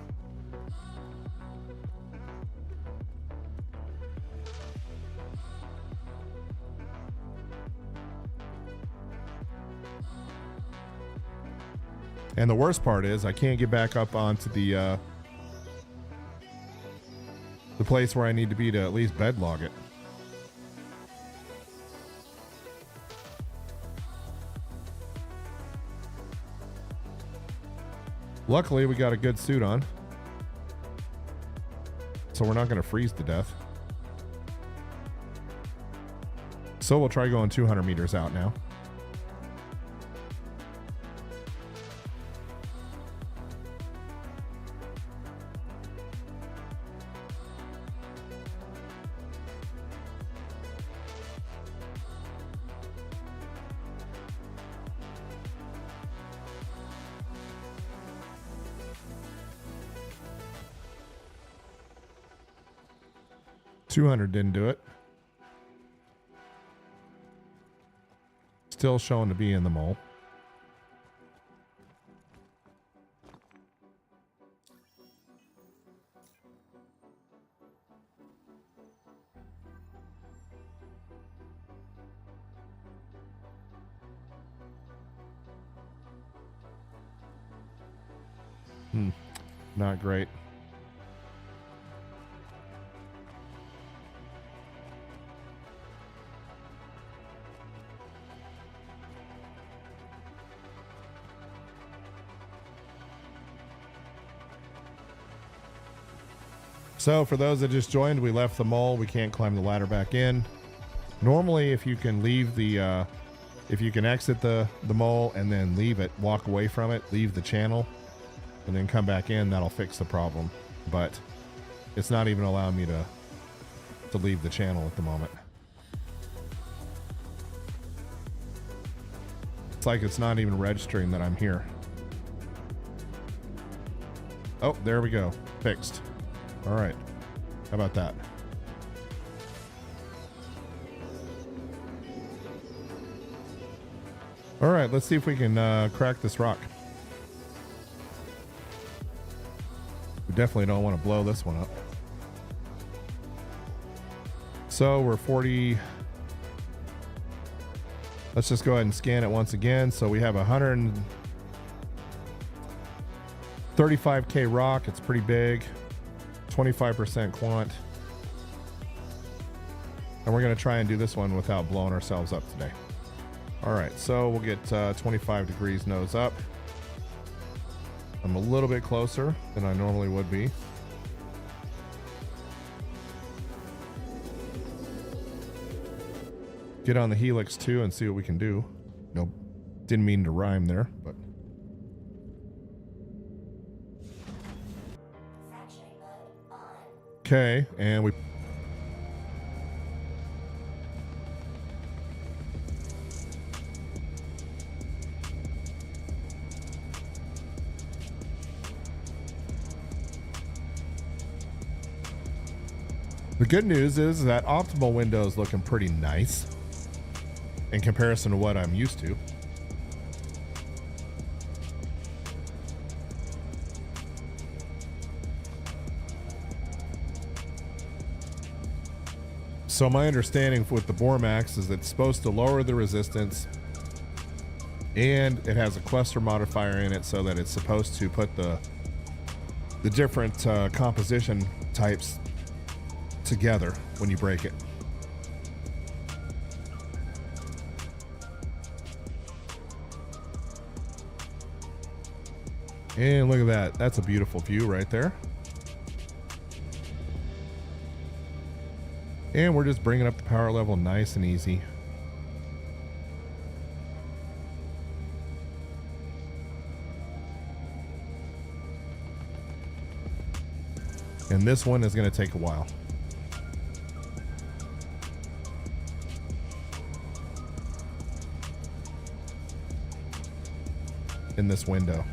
And the worst part is I can't get back up onto the place where I need to be to at least bed log it. Luckily, we got a good suit on, so we're not going to freeze to death. So we'll try going 200 meters out now. $200 didn't do it. Still showing to be in the mole. Not great. So for those that just joined, we left the mole. We can't climb the ladder back in. Normally, if you can leave the, if you can exit the mole and then leave it, walk away from it, leave the channel, and then come back in, that'll fix the problem. But it's not even allowing me to leave the channel at the moment. It's like it's not even registering that I'm here. Oh, there we go. Fixed. All right. How about that? All right, let's see if we can crack this rock. We definitely don't want to blow this one up. So we're 40. Let's just go ahead and scan it once again. So we have 135K rock. It's pretty big. 25% quant. And we're going to try and do this one without blowing ourselves up today. All right, so we'll get 25 degrees nose up. I'm a little bit closer than I normally would be. Get on the helix too and see what we can do. Nope, didn't mean to rhyme there, but. Okay, and we. The good news is that optimal window is looking pretty nice in comparison to what I'm used to. So my understanding with the Bormax is it's supposed to lower the resistance, and it has a cluster modifier in it so that it's supposed to put the different composition types together when you break it. And look at that. That's a beautiful view right there. And we're just bringing up the power level nice and easy. And this one is going to take a while. In this window.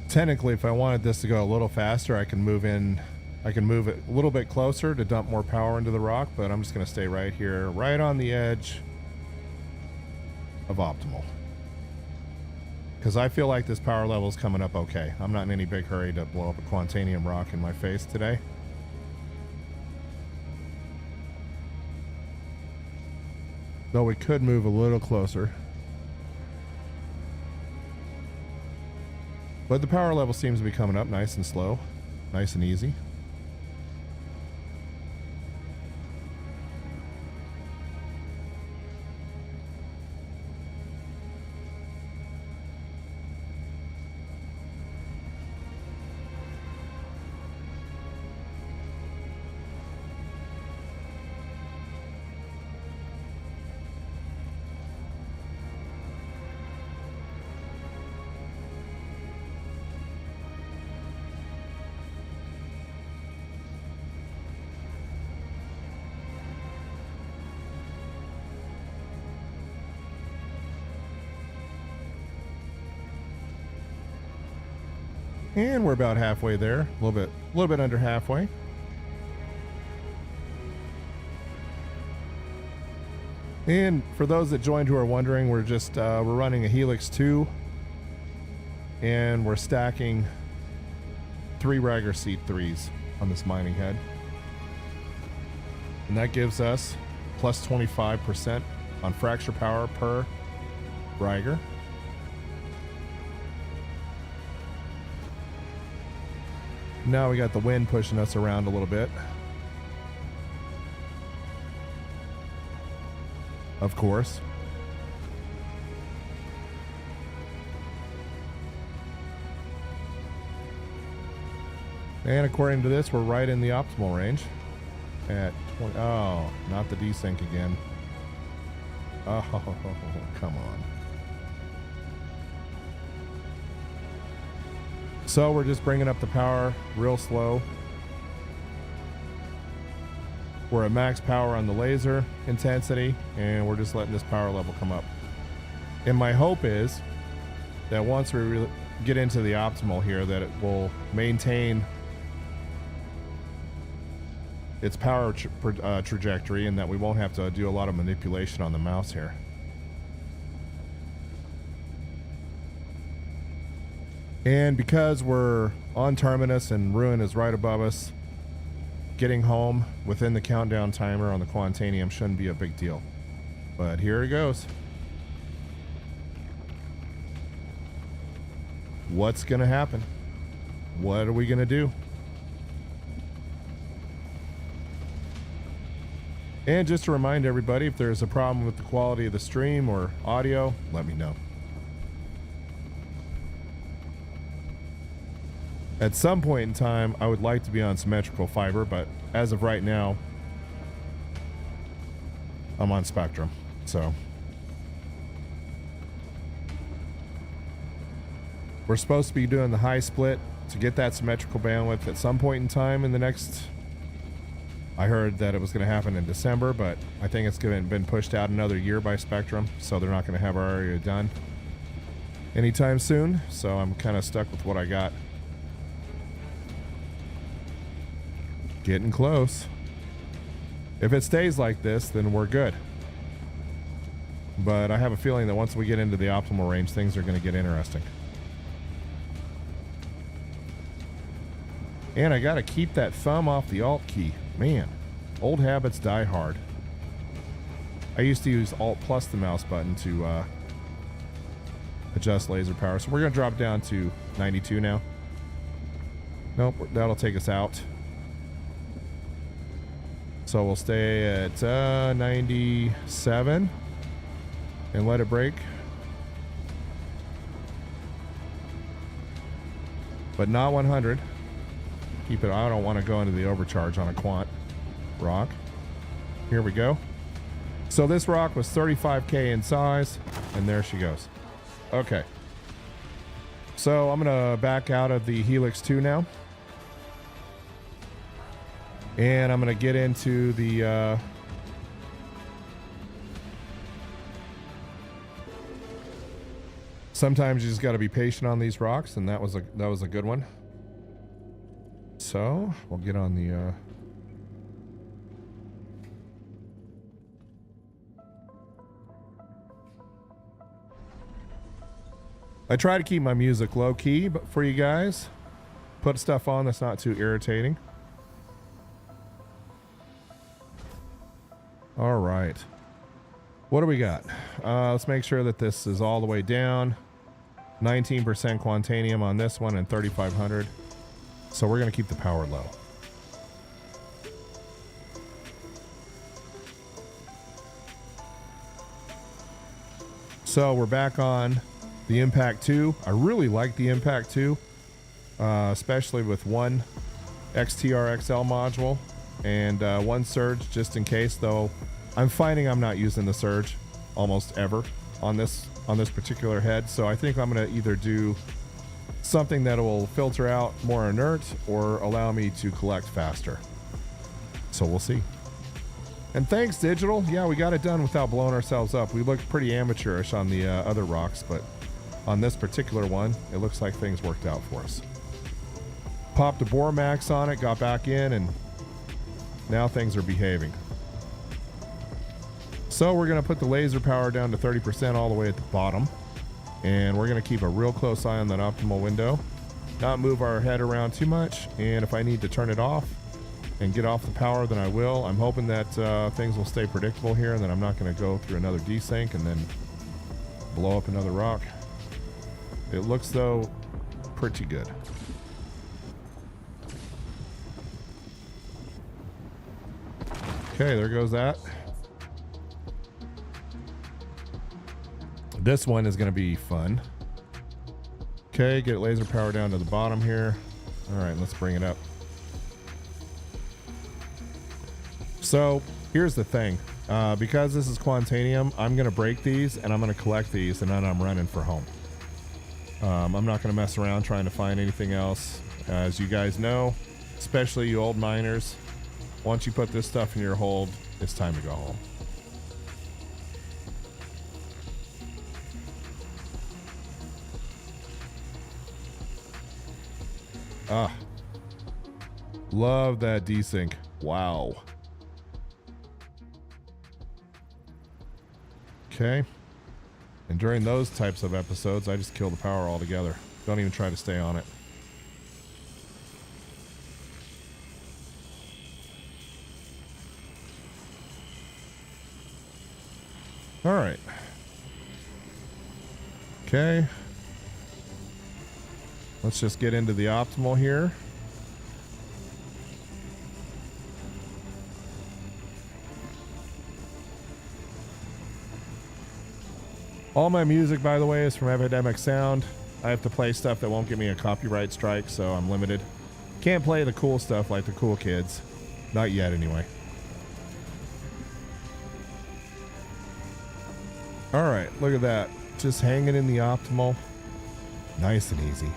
Technically, if I wanted this to go a little faster, I can move it a little bit closer to dump more power into the rock, but I'm just going to stay right here, right on the edge of optimal. Because I feel like this power level is coming up okay. I'm not in any big hurry to blow up a Quantanium rock in my face today. Though we could move a little closer. But the power level seems to be coming up nice and slow, nice and easy. And we're about halfway there, a little bit under halfway. And for those that joined who are wondering, we're just we're running a Helix 2, and we're stacking 3 Rager Seed 3s. on this mining head. And that gives us plus 25% on fracture power per Riger. Now we got the wind pushing us around a little bit. Of course. And according to this, we're right in the optimal range at 20. Oh, not the desync again. Oh, come on. So we're just bringing up the power real slow. We're at max power on the laser intensity, and we're just letting this power level come up. And my hope is that once we really get into the optimal here, that it will maintain its power trajectory, and that we won't have to do a lot of manipulation on the mouse here. And because we're on Terminus and Ruin is right above us, getting home within the countdown timer on the Quantanium shouldn't be a big deal. But here it goes. What's gonna happen? What are we gonna do? And just to remind everybody, if there's a problem with the quality of the stream or audio, let me know. At some point in time, I would like to be on symmetrical fiber, but as of right now, I'm on Spectrum, so. We're supposed to be doing the high split to get that symmetrical bandwidth at some point in time in the next. I heard that it was going to happen in December, but I think it's been pushed out another year by Spectrum, so they're not going to have our area done anytime soon. So I'm kind of stuck with what I got. Getting close. If it stays like this, then we're good. But I have a feeling that once we get into the optimal range, things are going to get interesting. And I got to keep that thumb off the Alt key. Man, old habits die hard. I used to use Alt plus the mouse button to adjust laser power. So we're going to drop down to 92 now. Nope, that'll take us out. So we'll stay at 97 and let it break. But not 100. Keep it. I don't want to go into the overcharge on a quant rock. Here we go. So this rock was 35K in size, and there she goes. Okay. So I'm going to back out of the Helix 2 now. And I'm going to get into the sometimes you just got to be patient on these rocks, and that was a good one. So we'll get on the I try to keep my music low key, but for you guys, put stuff on that's not too irritating. All right. What do we got? Let's make sure that this is all the way down. 19% Quantanium on this one and 3,500. So we're going to keep the power low. So we're back on the Impact 2. I really like the Impact 2, especially with one XTR-XL module and one surge just in case, though I'm finding I'm not using the surge almost ever on this particular head. So I think I'm going to either do something that will filter out more inert or allow me to collect faster. So we'll see. And thanks, Digital. Yeah, we got it done without blowing ourselves up. We looked pretty amateurish on the other rocks, but on this particular one, it looks like things worked out for us. Popped a bore max on it, got back in, and now things are behaving. So we're going to put the laser power down to 30% all the way at the bottom. And we're going to keep a real close eye on that optimal window. not move our head around too much. And if I need to turn it off and get off the power, then I will. I'm hoping that things will stay predictable here and that I'm not going to go through another desync and then blow up another rock. It looks, though, pretty good. Okay, there goes that. This one is going to be fun. Okay, get laser power down to the bottom here. All right, let's bring it up. So here's the thing. Because this is Quantanium, I'm going to break these and I'm going to collect these and then I'm running for home. I'm not going to mess around trying to find anything else. As you guys know, especially you old miners, once you put this stuff in your hold, it's time to go home. Ah, love that desync. Wow. Okay. And during those types of episodes, I just kill the power altogether. Don't even try to stay on it. All right. Okay. Let's just get into the optimal here. All my music, by the way, is from Epidemic Sound. I have to play stuff that won't give me a copyright strike, so I'm limited. Can't play the cool stuff like the cool kids. Not yet, anyway. All right, look at that. Just hanging in the optimal. Nice and easy.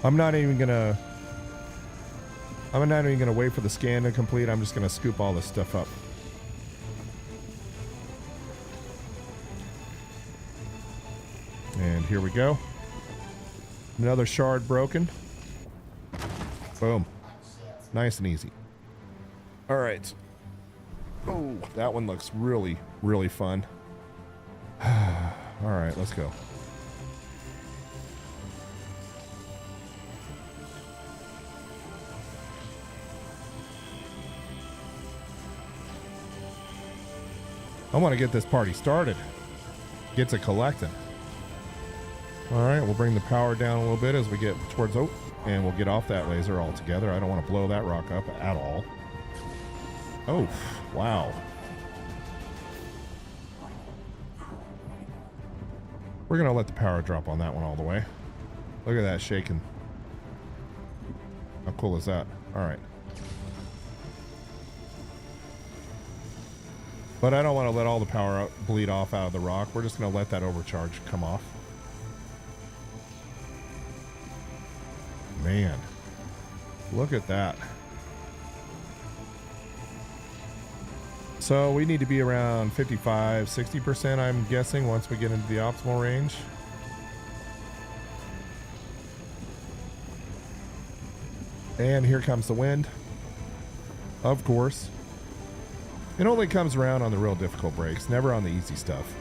I'm not even gonna wait for the scan to complete. I'm just gonna scoop all this stuff up. And here we go. Another shard broken. Boom. Nice and easy. All right. Oh, that one looks really, really fun. All right, let's go. I want to get this party started. Get to collecting. All right, we'll bring the power down a little bit as we get towards, oh, and we'll get off that laser altogether. I don't want to blow that rock up at all. Oh, wow. We're going to let the power drop on that one all the way. Look at that shaking. How cool is that? All right. But I don't want to let all the power bleed off out of the rock. We're just going to let that overcharge come off. Man, look at that. So we need to be around 55, 60%, I'm guessing, once we get into the optimal range. And here comes the wind. Of course. It only comes around on the real difficult breaks, never on the easy stuff.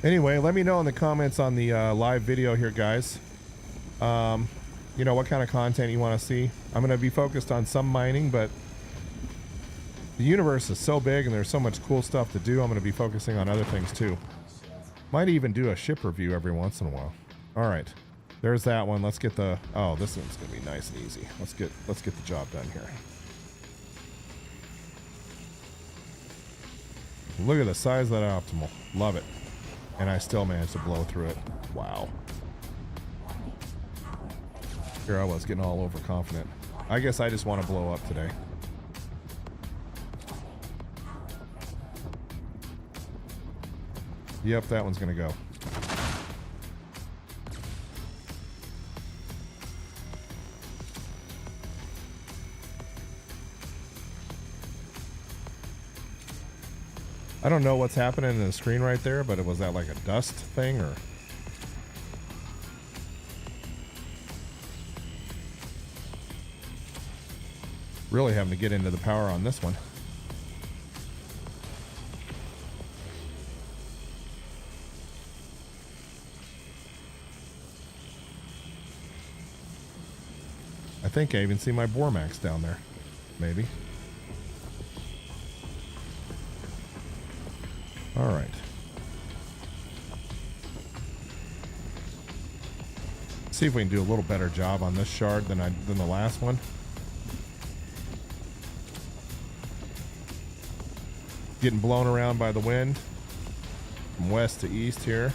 Anyway, let me know in the comments on the live video here, guys. You know, what kind of content you want to see. I'm going to be focused on some mining, but the universe is so big and there's so much cool stuff to do. I'm going to be focusing on other things too. Might even do a ship review every once in a while. All right, there's that one. Let's get the, oh, this one's going to be nice and easy. Let's get the job done here. Look at the size of that optimal. Love it. And I still managed to blow through it. Wow. Here I was getting all overconfident. I guess I just want to blow up today. Yep, that one's gonna go. I don't know what's happening in the screen right there, but was that like a dust thing or? Really having to get into the power on this one. I think I even see my Bormax down there. Maybe. All right. See if we can do a little better job on this shard than the last one. Getting blown around by the wind from west to east here.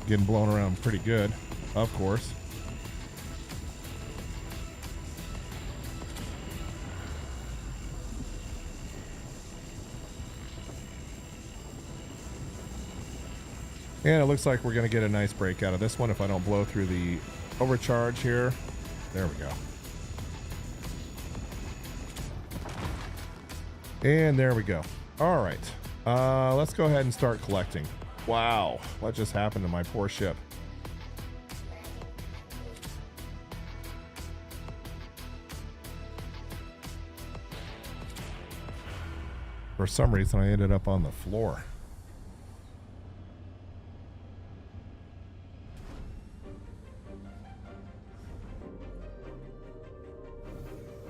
Getting blown around pretty good, of course. And it looks like we're going to get a nice break out of this one if I don't blow through the overcharge here. There we go. And there we go. All right. Let's go ahead and start collecting. Wow. What just happened to my poor ship? For some reason, I ended up on the floor.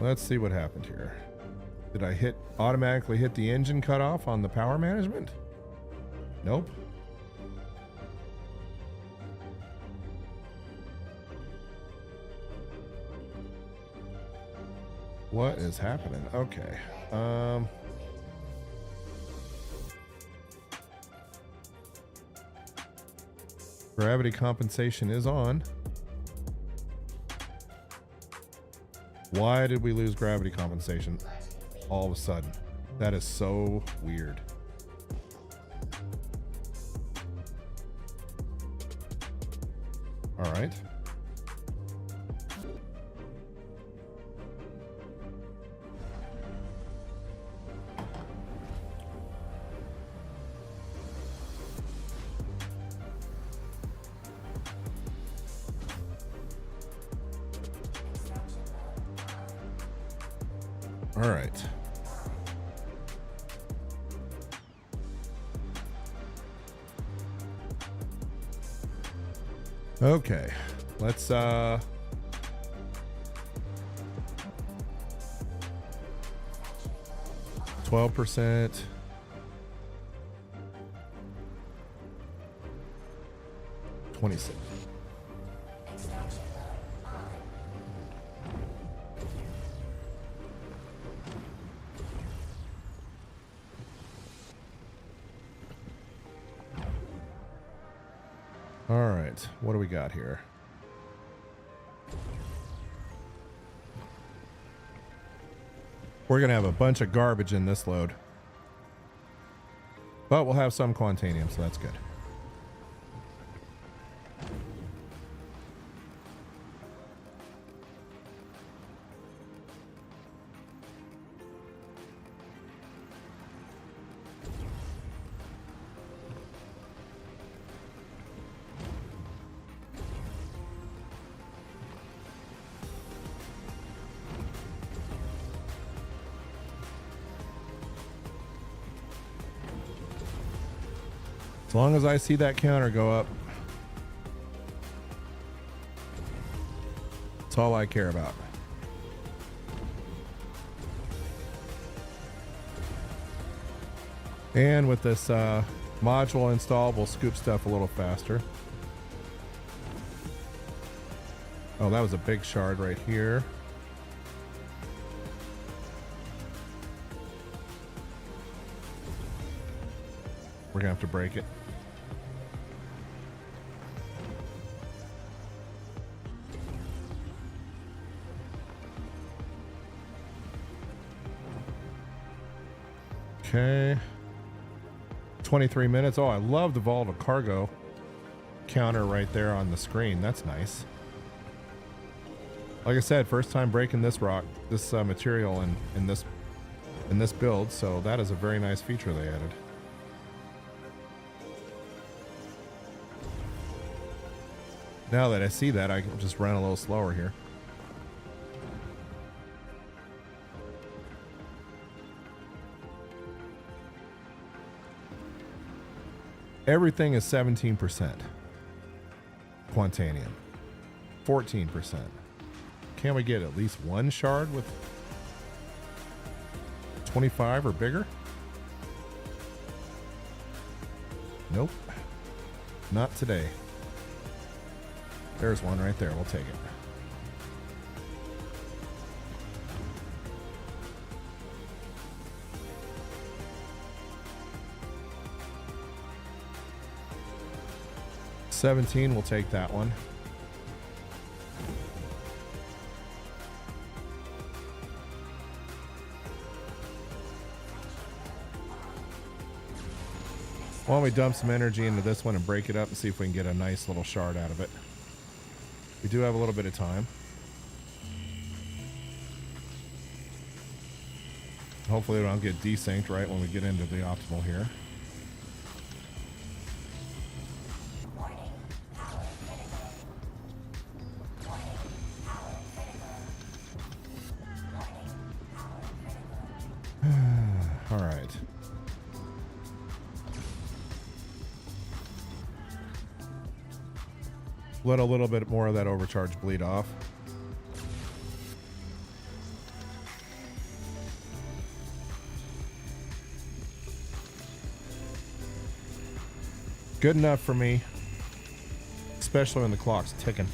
Let's see what happened here. Did I automatically hit the engine cutoff on the power management? Nope. What is happening? Okay. Gravity compensation is on. Why did we lose gravity compensation all of a sudden? That is so weird. All right. All right. Okay. Let's 12%. 26. All right, what do we got here? We're gonna have a bunch of garbage in this load, but we'll have some quantanium, so that's good. As long as I see that counter go up, that's all I care about. And with this module installed, we'll scoop stuff a little faster. Oh, that was a big shard right here. We're gonna have to break it. Okay. 23 minutes. Oh, I love the volatile cargo counter right there on the screen. That's nice. Like I said, first time breaking this rock, this material in this in this build, so that is a very nice feature they added. Now that I see that, I can just run a little slower here. Everything is 17% Quantanium. 14%. Can we get at least one shard with 25 or bigger? Nope. Not today. There's one right there. We'll take it. $17, we'll take that one. Why don't we dump some energy into this one and break it up and see if we can get a nice little shard out of it. We do have a little bit of time. Hopefully we don't get desynced right when we get into the optimal here. All right. Let a little bit more of that overcharge bleed off. Good enough for me, especially when the clock's ticking.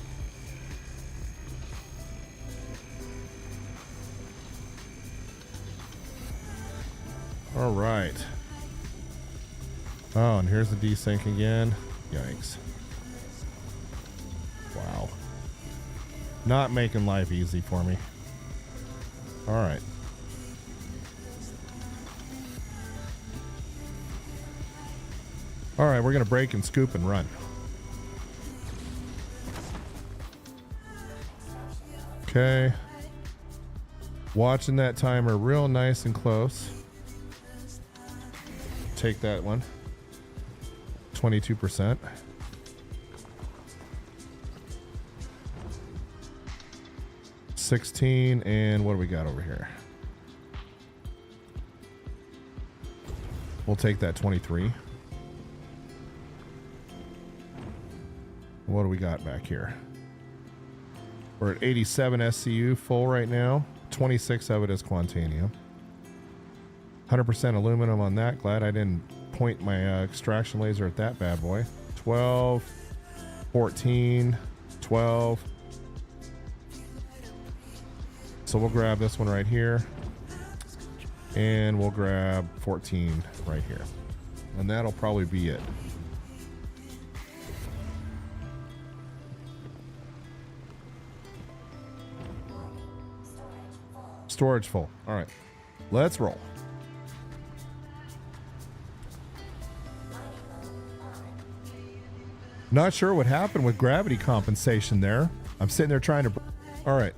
All right. Oh, and here's the desync again. Yikes. Wow. Not making life easy for me. All right. All right, we're going to break and scoop and run. Okay. Watching that timer real nice and close. Take that one. 22%. $16, and what do we got over here? We'll take that 23. What do we got back here? We're at 87 SCU full right now. 26 of it is Quantanium. 100% aluminum on that. Glad I didn't point my extraction laser at that bad boy. 12, 14, 12. So we'll grab this one right here. And we'll grab 14 right here. And that'll probably be it. Storage full. All right. Let's roll. Not sure what happened with gravity compensation there. I'm sitting there trying to... All right.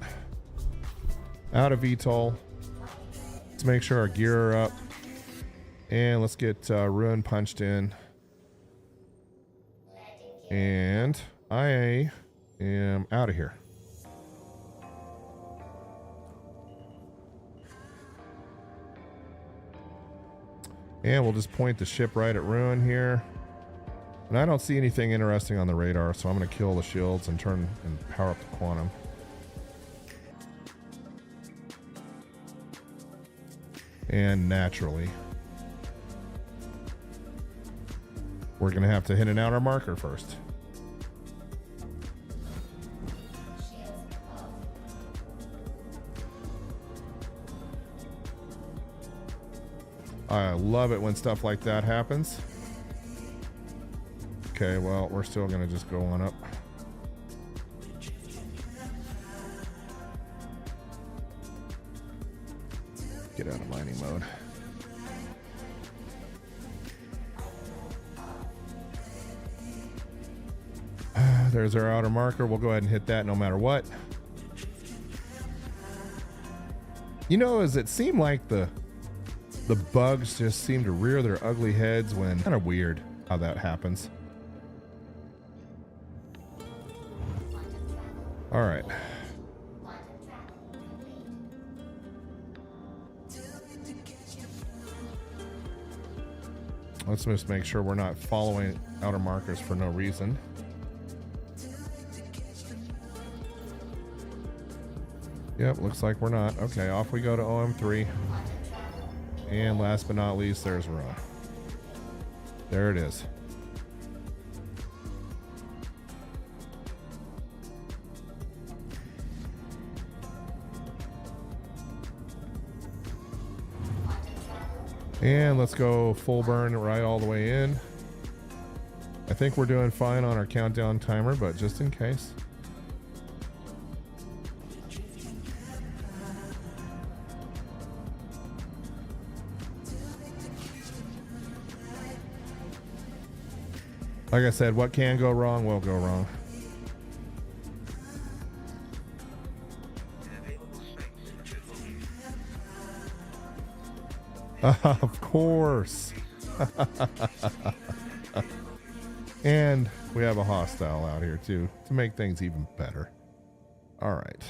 Out of VTOL. Let's make sure our gear are up. And let's get Ruin punched in. And I am out of here. And we'll just point the ship right at Ruin here. And I don't see anything interesting on the radar, so I'm going to kill the shields and turn and power up the quantum. And naturally, we're going to have to hit an outer marker first. I love it when stuff like that happens. Okay, well, we're still going to just go on up. Get out of mining mode. There's our outer marker. We'll go ahead and hit that no matter what. You know, as it seemed like the The bugs just seem to rear their ugly heads when kind of weird how that happens. All right. Let's just make sure we're not following outer markers for no reason. Yep, looks like we're not. Okay, off we go to OM3. And last but not least, there's Rome. There it is. And let's go full burn right all the way in. I think we're doing fine on our countdown timer, but just in case. Like I said, what can go wrong will go wrong. Of course. And we have a hostile out here too to make things even better. All right.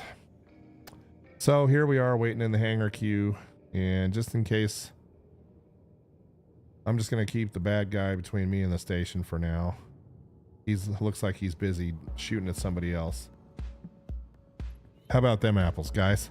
So here we are waiting in the hangar queue, and just in case, I'm just going to keep the bad guy between me and the station for now. Looks like he's busy shooting at somebody else. How about them apples, guys?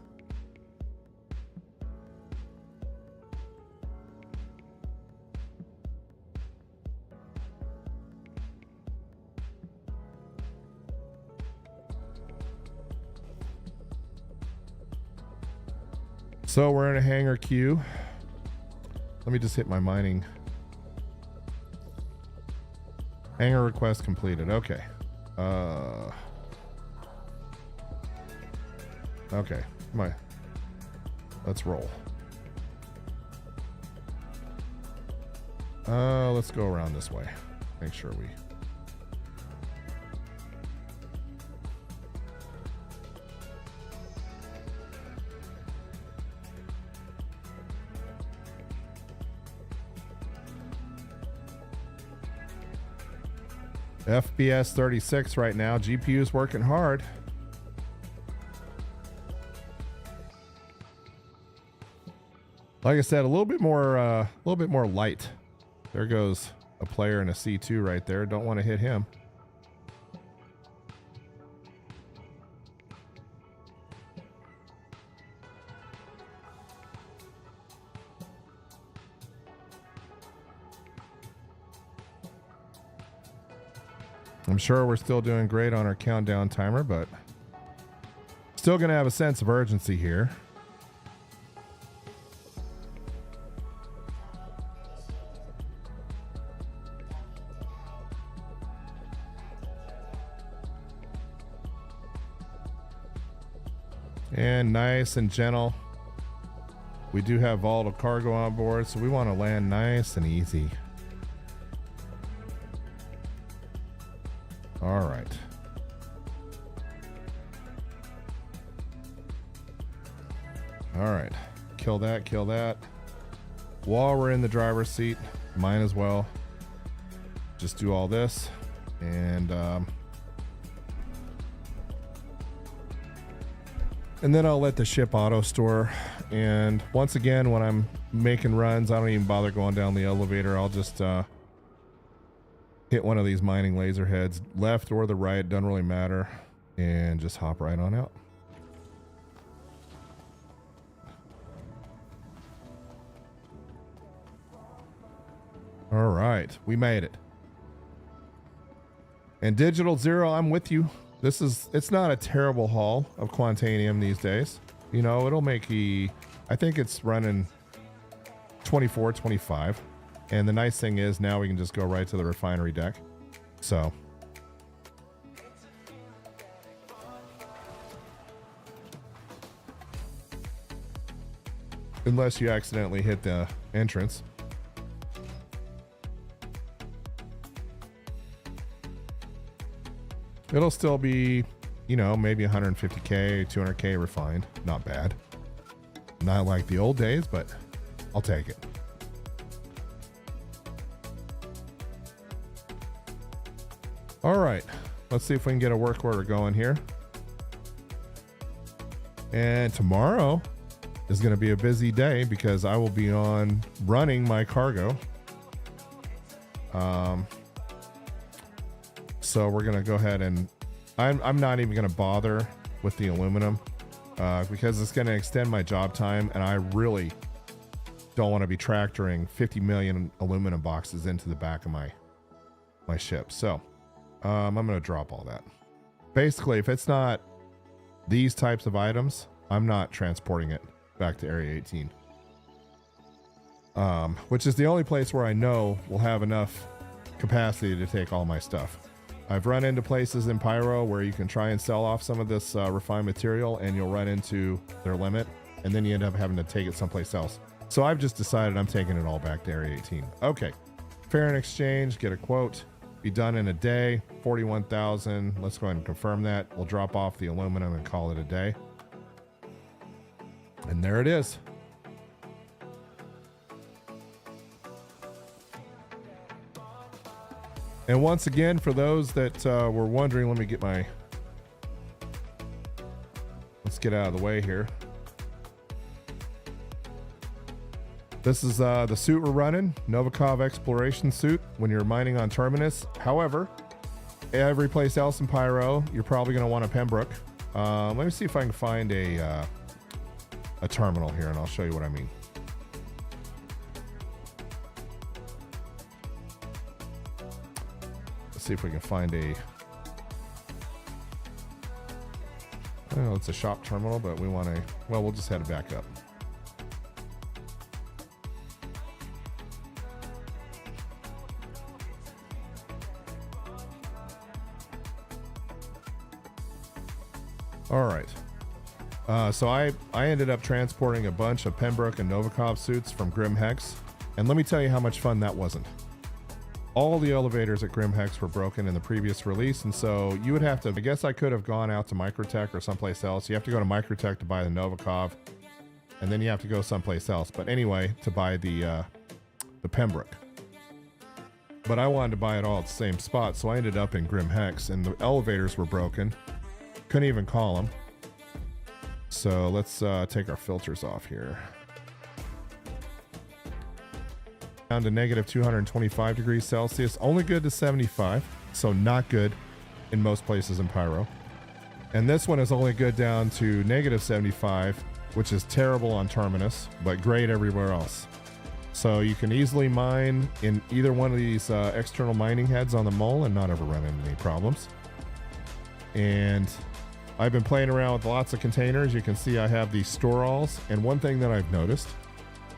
So we're in a hangar queue. Let me just hit my mining. Hangar request completed. Okay. Okay. Let's roll. Let's go around this way. Make sure we... FPS 36 right now. GPU's working hard. Like I said, a little bit more light. There goes a player in a C2 right there. Don't want to hit him. I'm sure we're still doing great on our countdown timer, but still going to have a sense of urgency here. And nice and gentle. We do have volatile cargo on board, so we want to land nice and easy. All right. All right. Kill that, kill that. While we're in the driver's seat, might as well just do all this. And then I'll let the ship auto store. And once again, when I'm making runs, I don't even bother going down the elevator. I'll just hit one of these mining laser heads, left or the right, doesn't really matter, and just hop right on out. All right, we made it. And Digital Zero, I'm with you. It's not a terrible haul of Quantanium these days. You know, it'll make I think it's running 24, 25. And the nice thing is now we can just go right to the refinery deck. So unless you accidentally hit the entrance. It'll still be, you know, maybe 150K, 200K refined. Not bad. Not like the old days, but I'll take it. All right, let's see if we can get a work order going here. And tomorrow is going to be a busy day because I will be on running my cargo. So we're going to go ahead and I'm not even going to bother with the aluminum because it's going to extend my job time, and I really don't want to be tractoring 50 million aluminum boxes into the back of my ship. So I'm going to drop all that. Basically, if it's not these types of items, I'm not transporting it back to Area 18. Which is the only place where I know we'll have enough capacity to take all my stuff. I've run into places in Pyro where you can try and sell off some of this refined material, and you'll run into their limit, and then you end up having to take it someplace else. So I've just decided I'm taking it all back to Area 18. Okay, fair and exchange, get a quote, be done in a day, 41,000. Let's go ahead and confirm that. We'll drop off the aluminum and call it a day. And there it is. And once again, for those that were wondering, let me get my... Let's get out of the way here. This is the suit we're running, Novikov Exploration Suit, when you're mining on Terminus. However, every place else in Pyro, you're probably going to want a Pembroke. Let me see if I can find a terminal here, and I'll show you what I mean. See if we can find a it's a shop terminal, but we want to, well, we'll just head it back up. All right, so I ended up transporting a bunch of Pembroke and Novikov suits from Grim Hex, and let me tell you how much fun that wasn't. All the elevators at Grim Hex were broken in the previous release, and so you would have to, I guess I could have gone out to Microtech or someplace else. You have to go to Microtech to buy the Novikov, and then you have to go someplace else. But anyway, to buy the Pembroke. But I wanted to buy it all at the same spot, so I ended up in Grim Hex, and the elevators were broken. Couldn't even call them. So let's take our filters off here. Down to negative 225 degrees Celsius, only good to 75, so not good in most places in Pyro. And this one is only good down to negative 75, which is terrible on Terminus, but great everywhere else. So you can easily mine in either one of these external mining heads on the Mole and not ever run into any problems. And I've been playing around with lots of containers. You can see I have these store-alls, and one thing that I've noticed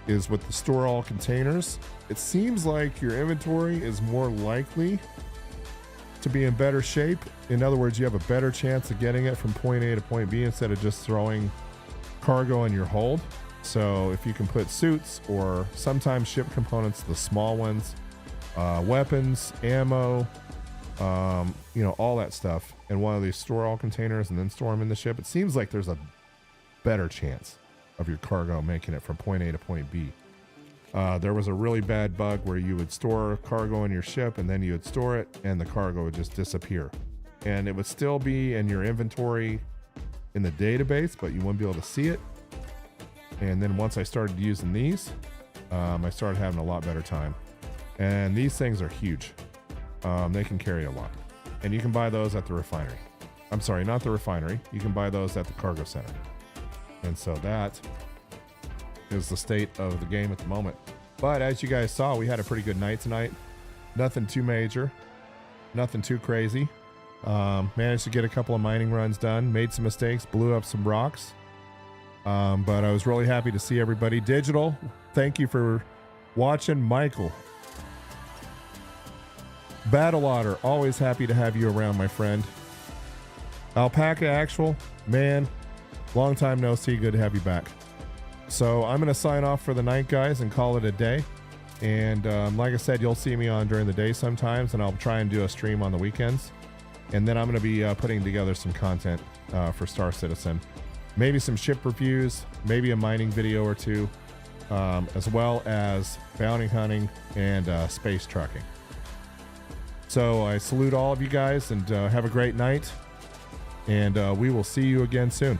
is with the store-all containers, it seems like your inventory is more likely to be in better shape. In other words, you have a better chance of getting it from point A to point B instead of just throwing cargo in your hold. So if you can put suits or sometimes ship components, the small ones, weapons, ammo, you know, all that stuff in one of these store-all containers and then store them in the ship, it seems like there's a better chance of your cargo making it from point A to point B. There was a really bad bug where you would store cargo in your ship and then you would store it and the cargo would just disappear. And it would still be in your inventory in the database, but you wouldn't be able to see it. And then once I started using these, I started having a lot better time. And these things are huge. They can carry a lot. And you can buy those at the refinery. I'm sorry, not the refinery. You can buy those at the cargo center. And so that is the state of the game at the moment. But as you guys saw, we had a pretty good night tonight. Nothing too major, nothing too crazy. Managed to get a couple of mining runs done, made some mistakes, blew up some rocks. But I was really happy to see everybody. Digital, thank you for watching. Michael, Battle Otter, always happy to have you around, my friend. Alpaca Actual, man, long time no see, good to have you back. So I'm going to sign off for the night, guys, and call it a day. And like I said, you'll see me on during the day sometimes, and I'll try and do a stream on the weekends. And then I'm going to be putting together some content for Star Citizen. Maybe some ship reviews, maybe a mining video or two. as well as bounty hunting and space trucking. So I salute all of you guys and have a great night. And we will see you again soon.